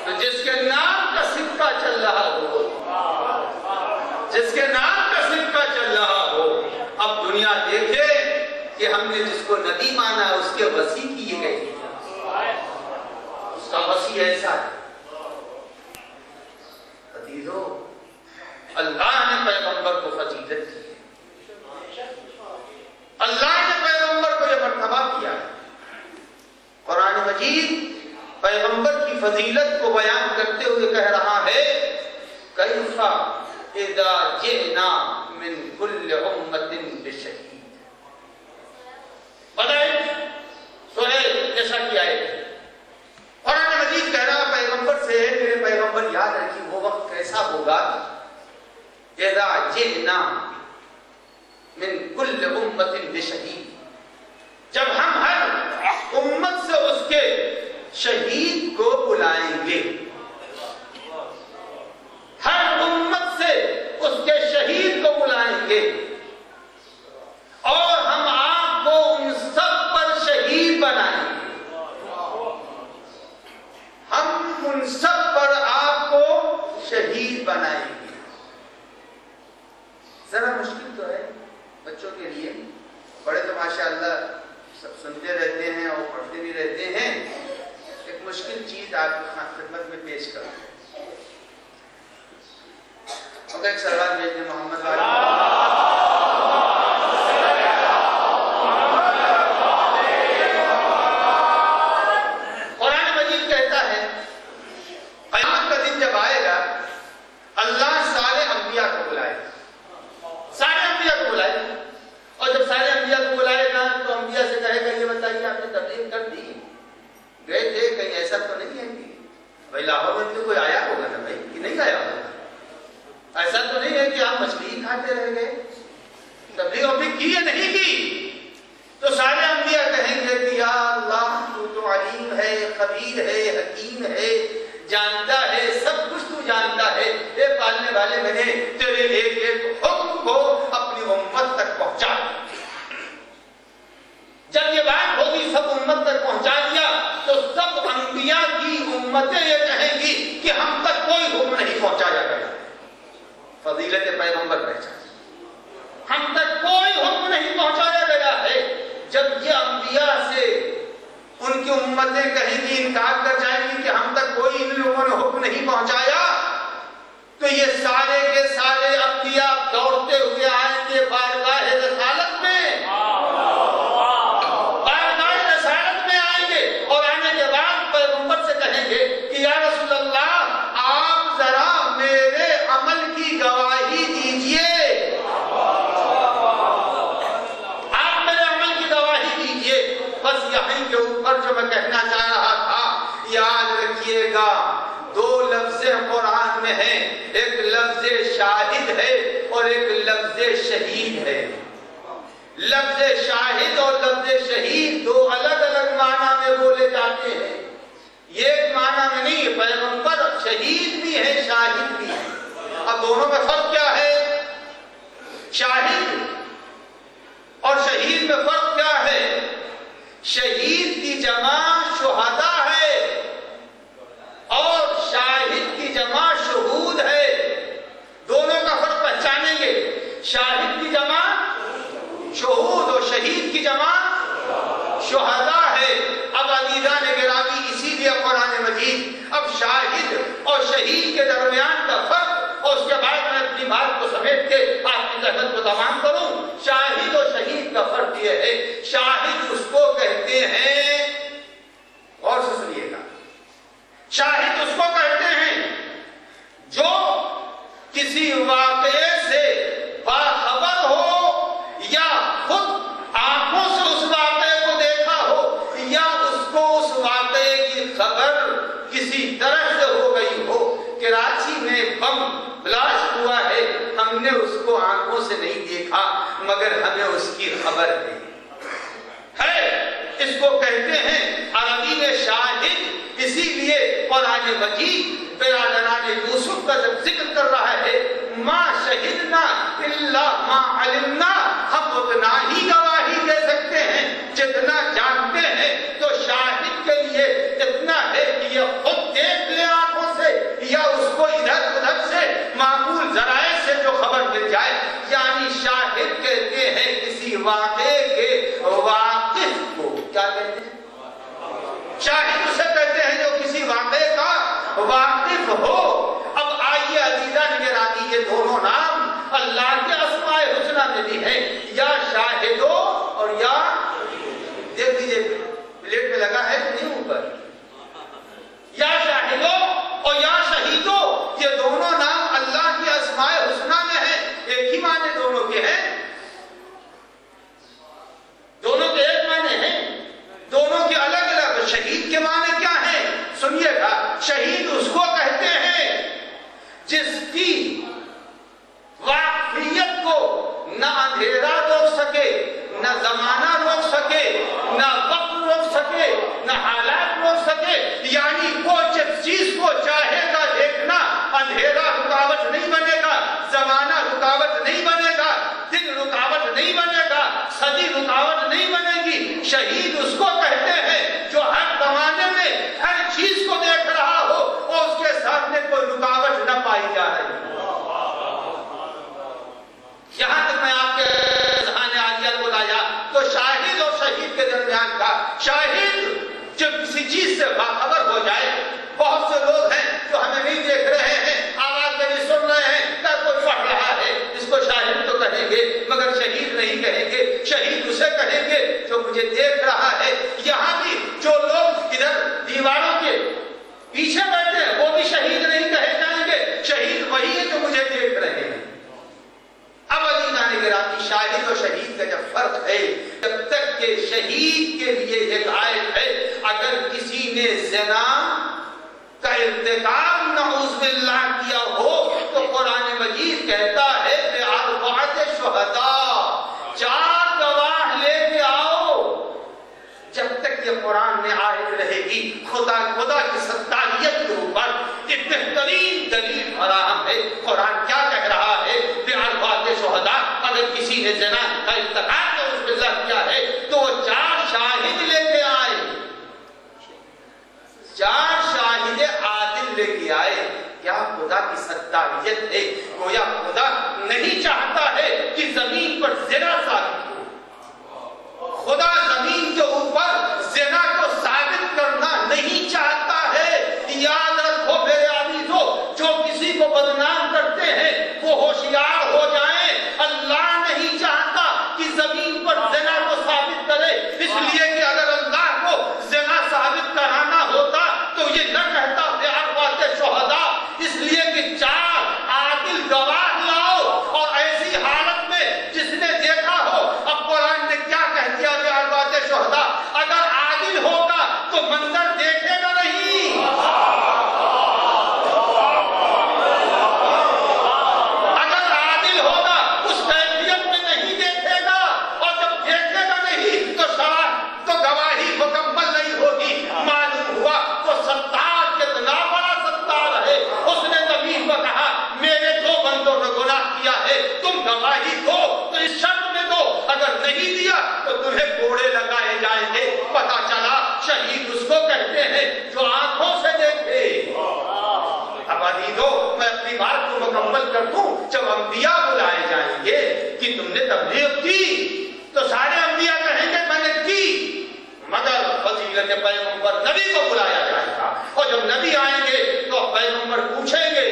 تو جس کے نام کا سکہ چل رہا ہو، جس کے نام کا سکہ چل رہا ہو. اب دنیا دیکھے کہ ہم نے جس کو نبی مانا اس کے وسیع کی یہ گئی، اس کا وسیع ایسا ہے. عزیزو اللہ نے پیغمبر کو فضیلت کی ہے، اللہ نے پیغمبر کو یہ مرتبہ کیا ہے. قرآن مجید پیغمبر کی فضیلت کو بیان کرتے ہوئے کہہ رہا ہے کیف اذا جئنا من کل امت بشہید. بتائیں سورہ نساء کی آیت. قرآن مجید کہہ رہا پیغمبر سے میرے پیغمبر یاد رکھیے وہ وقت کیسا ہوگا اذا جئنا من کل امت بشہید، جب ہم ہر امت سے اس کے شہید کو بلائیں گے. ہر امت سے اس کے شہید کو بلائیں گے اور ہم آپ کو ان سب پر شہید بنائیں گے. ہم ان سب پر آپ کو شہید بنائیں گے. ذرا مشکل تو ہے بچوں کے لیے، بڑے تو ماشاءاللہ سب سنتے رہتے ہیں اور پڑھتے بھی رہتے ہیں. ایک مشکل چیز آپ کی خدمت میں پیش کروں. ایک سلوات بھیج دیں محمد والی. قرآن مجید کہتا ہے قیامت کا دن جب آئے گا اللہ سارے انبیاء کو بلائے گا، سارے انبیاء کو بلائے گا. اور جب سارے انبیاء کو بلائے گا تو انبیاء سے کہے گا یہ بتائیے آپ نے تبلیغ کر دی، گئے تھے کہیں ایسا تو نہیں ہے کہ بھائی لاہور میں تو کوئی آیا ہوگا نا بھائی کہ نہیں آیا ہوگا؟ ایسا تو نہیں ہے کہ آپ مچھلی کھاتے رہ گئے، تبلیغ اپنی کی یا نہیں کی؟ تو سارے انبیاء کہیں گے کہ یا اللہ تو تو علیم ہے، خبیر ہے، حکیم ہے، جانتا ہے، سب کچھ تو جانتا ہے، اے پالنے والے میں نے تیرے ایک ایک حکم کو اپنی امت تک پہنچا۔ جب یہ بات ہوگی سب امت تک پہنچا دیا تو سب انبیاء کی امتیں یہ کہیں گی کہ ہم تک کوئی حکم نہیں پہنچایا گیا۔ فضیلت پیغمبر پہچان، ہم تک کوئی حکم نہیں پہنچایا گیا ہے۔ جب یہ انبیاء سے ان کی امتیں کہیں گی، انکار کر جائیں گی کہ ہم تک کوئی ان لوگوں نے حکم نہیں پہنچایا، تو یہ سارے کے سارے انبیاء دوڑتے ہوئے آئیں گے بارگاہ رسالت میں، کہیں گے کہ یا رسول اللہ آپ ذرا میرے عمل کی گواہی دیجئے، آپ میرے عمل کی گواہی دیجئے۔ بس یہیں کے اوپر جو میں کہنا چاہ رہا تھا، یاد رکھیے گا دو لفظ قرآن میں ہیں، ایک لفظ شاہد ہے اور ایک لفظ شہید ہے۔ لفظ شاہد اور لفظ شہید دو الگ الگ معنی میں بولے جاتے ہیں، یہ ایک معنی میں نہیں۔ پیغمبر شہید بھی ہے، شاہد بھی ہے۔ اب دونوں میں فرق کیا ہے؟ شاہد اور شہید میں فرق کیا ہے؟ شہید کی جمع شہداء ہے اور شاہد کی جمع شہود ہے۔ دونوں کا فرق پہچانیں گے، شاہد کی جمع شہود اور شہید کی جمع شہداء ہے۔ اب عزیزان گرامی اسی لیے قرآن مجید اب شاہد اور شہید کے درمیان کا فرق، اور اس کے بعد میں اپنی بات کو سمیٹ کے آپ کی دہشت کو تمام کروں۔ شاہد اور شہید کا فرق یہ ہے، شاہد اس کو کہتے ہیں، اور سے سنیے گا، شاہد اس کو کہتے ہیں جو کسی واقعے سے باخبر ہو یا خود آنکھوں سے اس واقعے کو دیکھا ہو یا اس کو اس واقعے کی خبر کسی طرح سے ہو گئی ہو۔ کراچی میں بم بلاسٹ ہوا ہے، ہم نے اس کو آنکھوں سے نہیں دیکھا مگر ہمیں اس کی خبر ہے، اس کو کہتے ہیں عربی میں شاہد۔ اسی لیے قرآن مجید برادران یوسف کا جب ذکر کر رہا ہے، ما شہدنا الا ما علمنا، ہم اتنا ہی گواہی دے سکتے ہیں جتنا جانتے ہیں۔ تو شاہد کے لیے اتنا ہے کہ یہ خود دیکھ لے آنکھوں سے یا اس کو ادھر ادھر سے معقول ذرائع سے جو خبر مل جائے، یعنی شاہد کہتے ہیں کسی واقعے کے واقف کو۔ کیا کہتے ہیں؟ شاہد اسے کہتے ہیں جو کسی واقعے کا واقف ہو۔ اب آئیے عزیزان گرامی، یہ دونوں نام اللہ کے اسماء الحسنی میں بھی ہیں، یا شاہدو اور یا، دیکھ لیجیے پلیٹ میں لگا ہے کہ نہیں اوپر، یا شاہدو اور یا شہیدو، یہ دونوں نام اللہ کے اسماء الحسنی میں ہیں، ایک ہی معنی دونوں کے ہیں، دونوں کے ایک معنی ہیں، دونوں کے الگ الگ۔ شہید کے معنی کیا ہیں؟ سنیے گا، شہید اس کو کہتے ہیں جس کی واقفیت کو نہ اندھیرا روک سکے، نہ زمانہ روک سکے، نہ وقت روک سکے، نہ حالات روک سکے، یعنی وہ جس چیز کو چاہے گا دیکھنا، اندھیرا رکاوٹ نہیں بنے گا، زمانہ رکاوٹ نہیں بنے گا، دن رکاوٹ نہیں بنے گا، صدی رکاوٹ نہیں بنے گی۔ شہید اس کو کہتے ہیں جو ہر زمانے میں ہر چیز کو دیکھ رہا ہو اور اس کے سامنے کوئی رکاوٹ نہ پائی جائے۔ یہاں تک میں آپ کے ذہان عالیہ کو لایا تو شاہد اور شہید کے درمیان کا، شاہد جو کسی چیز سے باخبر ہو جائے۔ بہت سے لوگ ہیں جو ہمیں نہیں دیکھ رہے ہیں، آواز میں نہیں سن رہے ہیں، نہ کوئی پڑھ رہا ہے، اس کو شاہد تو کہیں گے مگر شہید نہیں کہیں گے۔ شہید اسے کہیں گے جو مجھے دیکھ رہا ہے۔ یہاں بھی جو لوگ ادھر دیواروں کے پیچھے بیٹھے ہیں وہ بھی شہید نہیں کہے جائیں گے، شہید وہی ہے جو مجھے دیکھ رہے ہیں۔ اب عزیزان گرامی، شاہد اور شہید کا جب فرق ہے، جب تک کہ شہید کے لیے ایک آیت ہے، اگر کسی نے زنا کا ارتکاب نعوذ باللہ کیا ہو تو قرآن مجید کہتا ہے بِأَرْبَعَةِ شُهَدَاء، 4 گواہ لے کے آؤ۔ جب تک یہ قرآن میں آیت رہے گی خدا کی ستاریت کے اوپر ایک بہترین دلیل فراہم ہے۔ قرآن کیا کہہ رہا ہے؟ بِأَرْبَعَةِ شُهَدَاء، اگر کسی نے زنا کا ارتکاب نعوذ باللہ کیا ہے تو وہ 4 شاہد لے کے آئے، 4 شاہد عادل لے کے آئے۔ کیا خدا کی ستاریت ہے؟ گویا خدا نہیں چاہتا ہے کہ زمین پر زنا ثابت ہو، خدا زمین کے اوپر زنا کو ثابت کرنا نہیں چاہتا ہے۔ یاد رکھو میرے عزیزو، جو کسی کو بدنام کرتے ہیں وہ ہوشیار ہو جائیں۔ اللہ نہیں چاہتا کہ زمین پر زنا کو ثابت کرے، اس لیے کہ اگر اللہ کو زنا ثابت کرانا ہوتا تو یہ نہ کہتا بِأَرْبَعَةِ شُهَدَاء، اس لیے کہ 4 عادل گواہ لاؤ۔ اور ایسی حالت میں جس نے دیکھا ہو، اب قرآن نے کیا کہہ دیا بِأَرْبَعَةِ شُهَدَاء، اگر عادل ہوگا تو منظر دیکھے گا نہیں، اگر عادل ہوگا اس کیفیت میں نہیں دیکھے گا، اور جب دیکھے گا نہیں تو گواہی مکمل نہیں ہوگی۔ معلوم ہوا وہ ستار کتنا بڑا ستار ہے۔ اس نے نبی کو کہا میرے 2 بندوں نے گناہ کیا ہے، تم گواہی دو، تو اس شرط میں دو، اگر نہیں دیا تو تمہیں کوڑے لگائے جائیں گے۔ پتا چلا شہید اس کو کہتے ہیں جو آنکھوں سے دیکھے۔ اب عزیزو میں اپنی بات کو مکمل کر دوں، جب انبیاء بلائے جائیں گے کہ تم نے تبلیغ کی تو سارے انبیاء کہیں گے میں نے کی، مگر فضیلت پیغمبر نبی کو بلایا جائے گا، اور جب نبی آئیں گے تو پیغمبر پوچھیں گے،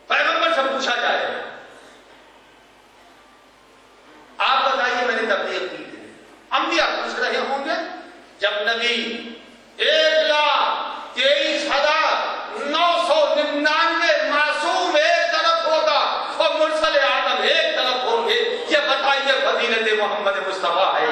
پیغمبر سے پوچھا جائے گا آپ بتائیے میں نے تبلیغ کی تھی۔ انبیاء پوچھ رہے ہوں گے، جب نبی 1,23,999 معصوم ایک طرف ہوگا اور مرسل آدم ایک طرف ہوں گے، یہ بتائیے فضیلت محمد مصطفیٰ ہے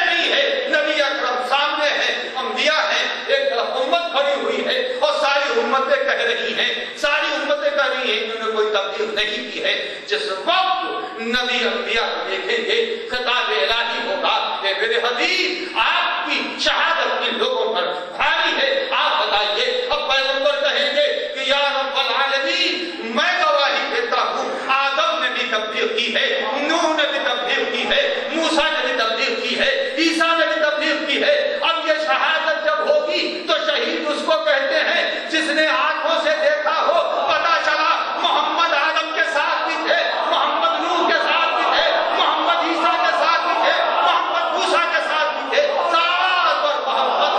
نہیں ہے؟ نبی اکرم سامنے ہے، انبیاء ہیں، ایک طرف امت کھڑی ہوئی ہے اور ساری امتیں کہہ رہی ہیں، ساری امتیں کہہ رہی ہیں انہوں نے کوئی تبلیغ نہیں کی ہے۔ جس وقت نبی انبیاء کو دیکھیں گے خطاب الہی ہوگا کہ میرے حبیب آپ کی شہادت کن لوگوں پر بھاری ہے، آپ بتائیے۔ اب پیغمبر کہیں گے کہ یا رب العالمین میں گواہی دیتا ہوں آدم نے بھی تبلیغ کی ہے، نوح نے بھی تبلیغ کی ہے، موسیٰ نے بھی تبلیغ کی ہے، عیسیٰ نے بھی تبلیغ کی ہے۔ اب یہ شہادت جب ہوگی تو شہید اس کو کہتے ہیں جس نے آنکھوں سے دیکھا ہو۔ پتا چلا محمد آدم کے ساتھ بھی تھے، محمد نوح کے ساتھ بھی تھے، محمد عیسیٰ کے ساتھ بھی تھے، محمد موسیٰ کے ساتھ بھی تھے، ساتھ اور محمد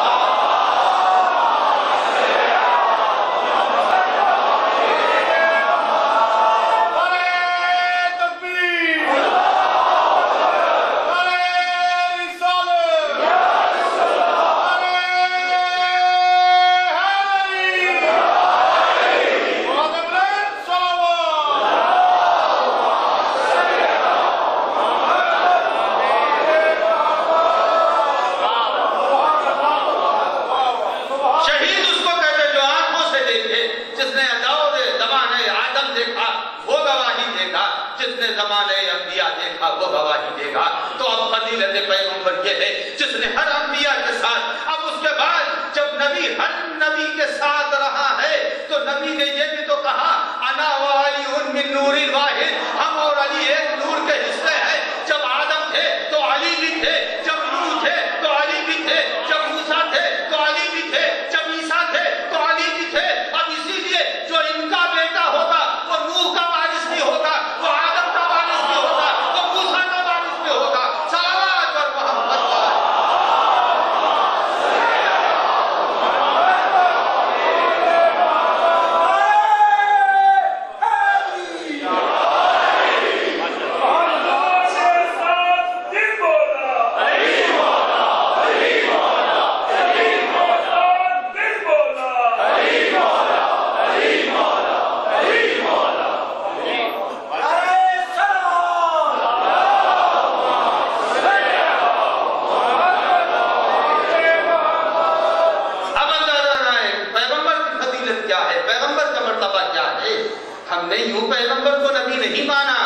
نے یوں پیغمبر کو نبی نہیں مانا.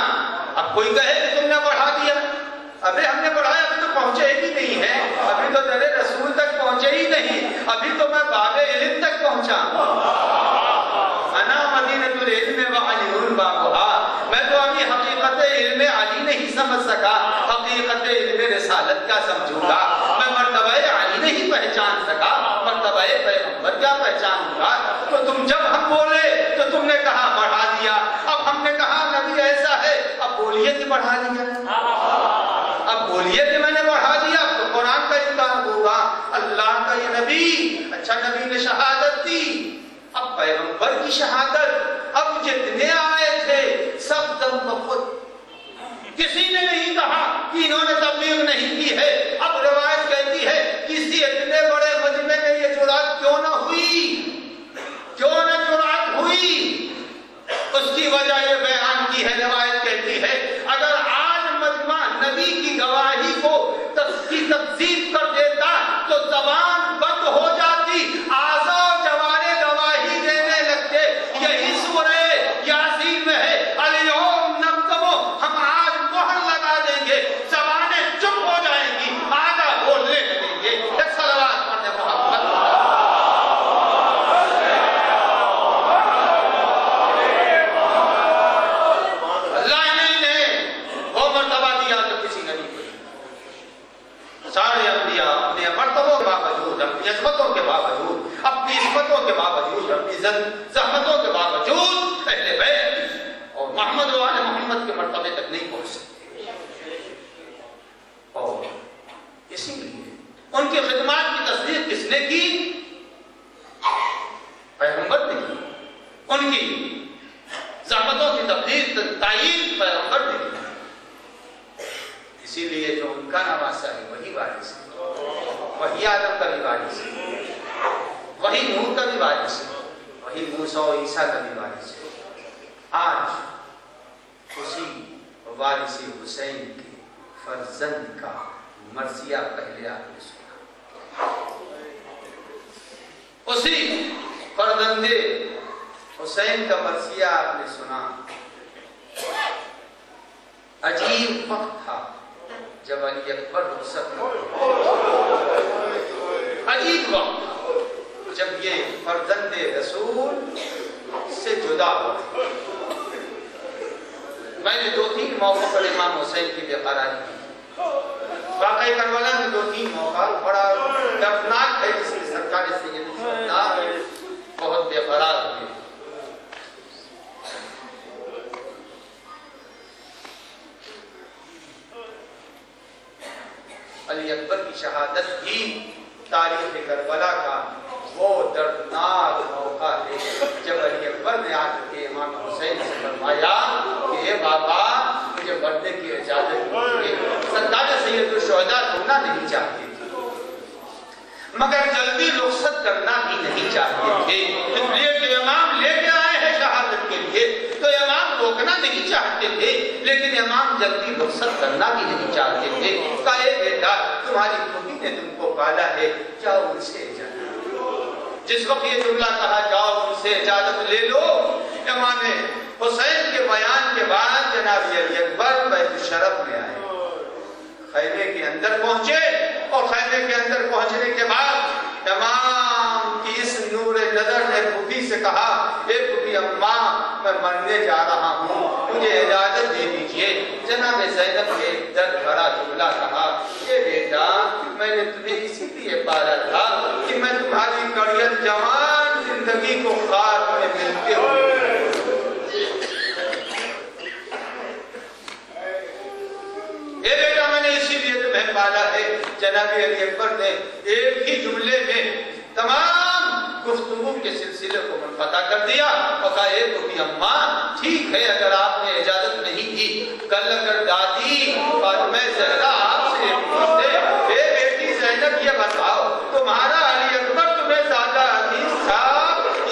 اب کوئی کہے کہ تم نے بڑھا دیا. ابھی ہم نے بڑھایا, ابھی تو پہنچے ہی نہیں ہے, ابھی تو در رسول تک پہنچے ہی نہیں, ابھی تو میں باب علم تک پہنچا. انا مدینۃ العلم وعلی بابها. میں تو ابھی حقیقت علم علی نہیں سمجھ سکا, حقیقت علم رسالت کا سمجھوں گا. میں مرتبہ علی نہیں پہچان سکا, مرتبہ پیغمبر کیا پہچانوں گا. تو تم جب ہم بولے تو تم نے کہا بڑھا دیا, اب ہم نے کہا نبی ایسا ہے, اب بولیے کہ بڑھا دیا, اب بولیے کہ میں نے بڑھا دیا. اب تو قرآن کا انکار ہوگا, اللہ کا یہ نبی, اچھا نبی نے شہادت دی, اب پیغمبر کی شہادت, اب جتنے آئے تھے سب دم بخود, کسی نے نہیں کہا کہ انہوں نے تبلیغ نہیں کی ہے. اب روایت کہتی ہے کسی اتنے بڑے مجمع میں یہ جرات کیوں نہ ہوئی, کیوں نہ جرات ہوئی. اس کی وجہ یہ بیان کی ہے, روایت کہتی ہے اگر آج مجمع نبی کی گواہی کو تکذیب کر دیتا تو زبان بند ہو جاتی, اعضاء و جوارے گواہی دینے لگتے. یہی سورہ یاسین میں ہے, الیوم نختم, ہم آج مہر لگا دیں گے, زبانیں چپ ہو جائیں گی, آگا بولنے لگیں گے. ایک صلوات پڑھنے محمد. سارے انبیاء اپنے مرتبوں کے باوجود, اپنی عظمتوں کے باوجود, اپنی عصمتوں کے باوجود, اپنی زحمتوں کے باوجود اہل بیت اور محمد و آل محمد کے مرتبے تک نہیں پہنچ سکتے. اور اسی لیے ان کی خدمات کی تصدیق کس نے کی؟ پیغمبر نے کی. ان کی زحمتوں کی تبلیغ تائید پیغمبر نے کی. اسی لیے جو ان کا نواسا ہے وہی وارث ہے, وہی آدم کا بھی وارث ہے, وہی نوح کا بھی وارث ہے, وہی موسیٰ و عیسیٰ کا بھی وارث ہے. آج اسی وارث حسین کے فرزند کا مرثیہ پہلے آپ نے سنا, اسی فرزند حسین کا مرثیہ آپ نے سنا. عجیب وقت تھا جب علی اکبر رخصت ہوئے, عجیب وقت تھا جب یہ فرزند رسول سے جدا ہوا. میں نے 2-3 موقع پر امام حسین کی بے قراری کی. واقعی کربلا میں 2-3 موقع بڑا دردناک ہے, جس کی سرکار سید بہت بے قرار ہوئے. علی اکبر کی شہادت بھی تاریخ کربلا کا وہ دردناک موقع ہے جب علی اکبر نے آ کے امام حسین سے فرمایا کہ اے بابا مجھے بڑھنے کی اجازت دیجیے. سرکار سید الشہداء رونا نہیں چاہتے تھے مگر جلدی رخصت کرنا بھی نہیں چاہتے تھے, اس لیے کہ امام لے کے آئے ہیں شہادت کے لیے, تو امام روکنا نہیں چاہتے تھے لیکن امام جلدی رخصت کرنا بھی نہیں چاہتے تھے. کہا اے بیٹا تمہاری پھوپھی نے تم کو پالا ہے, جاؤ ان سے اجازت. جس وقت یہ جملہ کہا جاؤ ان سے اجازت لے لو, امام حسین کے بیان کے بعد جناب علی اکبر بیت الشرف میں آئے, خیمے کے اندر پہنچے, اور خیمے کے اندر پہنچنے کے بعد امام کی اس نور نظر نے پھوپھی سے کہا اے پھوپھی اماں میں مرنے جا رہا ہوں, مجھے اجازت دے دیجئے. جناب زینب نے درد بھرا جملہ کہا اے بیٹا میں نے تمہیں اسی لیے پالا تھا کہ میں تمہاری کڑیت جوان زندگی کو خاک میں ملتے ہوئے. اے بیٹا میں نے اسی لیے تمہیں پالا ہے. جناب علی اکبر نے ایک ہی جملے میں تمام گفتگو کے سلسلے کو منقطع کر دیا اور کہا اے پھوپھی اماں ٹھیک ہے اگر آپ نے اجازت نہیں دی, کل اگر دادی فاطمہ زہرا آپ سے پوچھتے اے بیٹی زینب یہ بتاؤ تمہارا علی اکبر تمہیں زیادہ عزیز تھا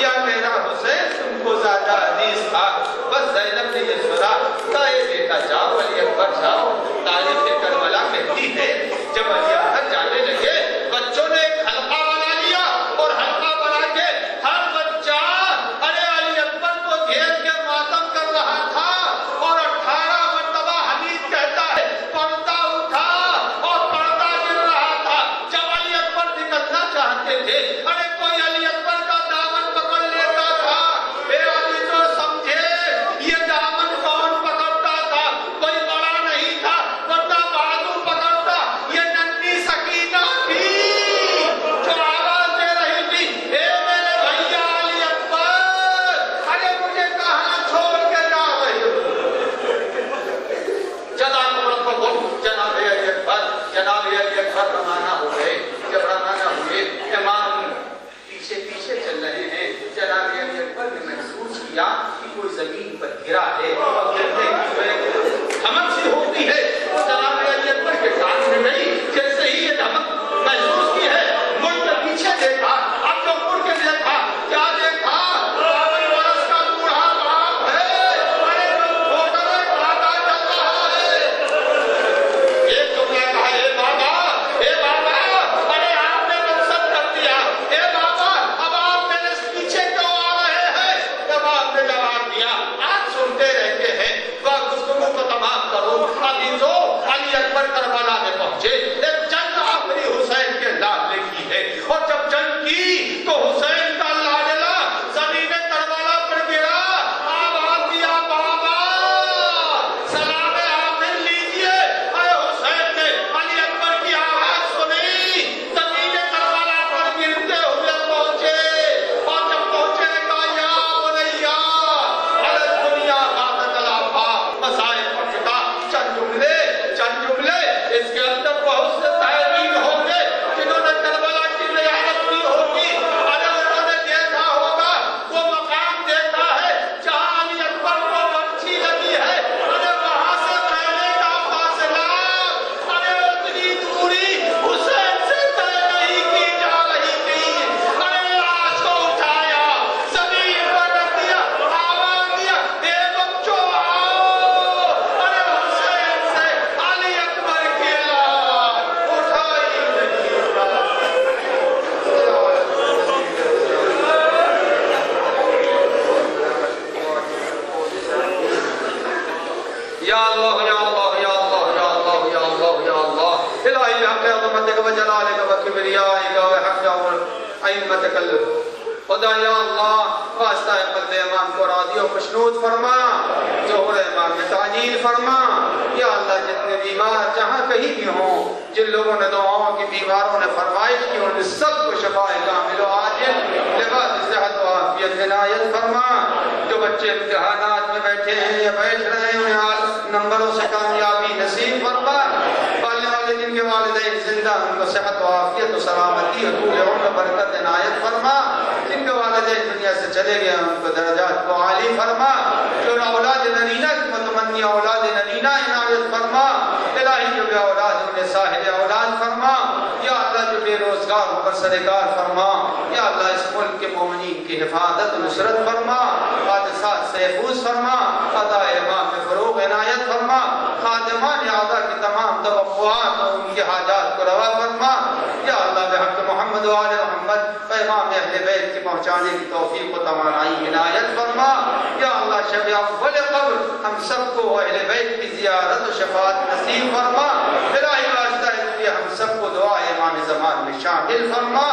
یا میرا حسین تم کو زیادہ عزیز تھا, بس زینب نے یہ سنا. کہا اے بیٹا جاؤ علی اکبر جاؤ. تاریخ کربلا کہتی ہے جب علی اکبر جانے لگے بچوں نے ایک حلقہ بنا لیا اور حلقہ بنا کے ہر بچہ ارے علی اکبر کو گھیر کے ماتم کر پہنچے. ایک جنگ آخری حسین کے لالے کی ہے، اور جب جنگ کی تو حسین کا لاڈلا زمین کربلا پر گرا. آواز دیا بابا سلام آخر لیجئے. اے حسین نے علی اکبر کی آواز سنی، زمین کربلا پر گرتے ہوئے پہنچے، اور جب پہنچے کہا یا بنیا علی الدنیا غابت الآفاق. مسائل پڑھ چکا، چند جملے اس کے اندر بہت سے تحریر ہوں گے جنہوں نے کربلا کی زیارت کی ہوگی. ارے انہوں نے دیکھا ہوگا، وہ مقام دیکھا ہے جہاں علی اکبر کو برچھی لگی ہے. ارے وہاں سے پہلے کا فاصلہ، ارے اتنی دوری حسین سے طے نہیں کی جا رہی تھی. ارے لاش کو اٹھایا، زمین پر رکھ دیا، آواز دیا اے بچوں آؤ. ارے حسین سے علی اکبر کی لاش اٹھائی نہیں. یا اللہ یا اللہ یا اللہ یا اللہ یا اللہ یا اللہ الہی بحق عظمتک و جلالک و کبریائک و حق ائمتک خدا یا اللہ واسطہ قلب امام کو راضی و خوشنود فرما، ظہور امام میں تعجیل فرما. یا اللہ جتنے بیمار جہاں کہیں بھی ہوں، جن لوگوں نے دعاؤں کی بیماروں نے فرمائش کی، ان سب کو شفاء کامل و عاجل لباس صحت و عافیت عنایت فرما. جو بچے امتحانات میں بیٹھے ہیں یا بیٹھ رہے ہیں انہیں نمبروں سے کامیابی نصیب فرما. پالنے والے جن کے والدین زندہ ان کو صحت و عافیت و سلامتی و طول عمر برکت عنایت فرما. جن کے والدین دنیا سے چلے گئے ان کو درجات کو عالی فرما. جو اولاد نرینہ کی متمنی اولاد نرینہ عنایت فرما. الہی جو بے اولاد انہیں صاحب اولاد فرما. یا اللہ جو بے روزگار ہو کر سرکار فرما. یا اللہ اس ملک کے مومنین کی حفاظت نصرت فرما، حادثات سے محفوظ فرما، عطا امام میں فروغ عنایت فرما. خادمان اعضاء کی تمام توقعات اور ان کی حاجات کو روا فرما. یا اللہ بحق محمد و آل محمد پیغام اہل بیت کی پہنچانے کی توفیق و توانائی عنایت فرما. یا اللہ شب اول قبر ہم سب کو اہل بیت کی زیارت و شفاعت نصیب فرما. الہی واسطہ اس لیے ہم سب کو دعا امام زمان میں شامل فرما.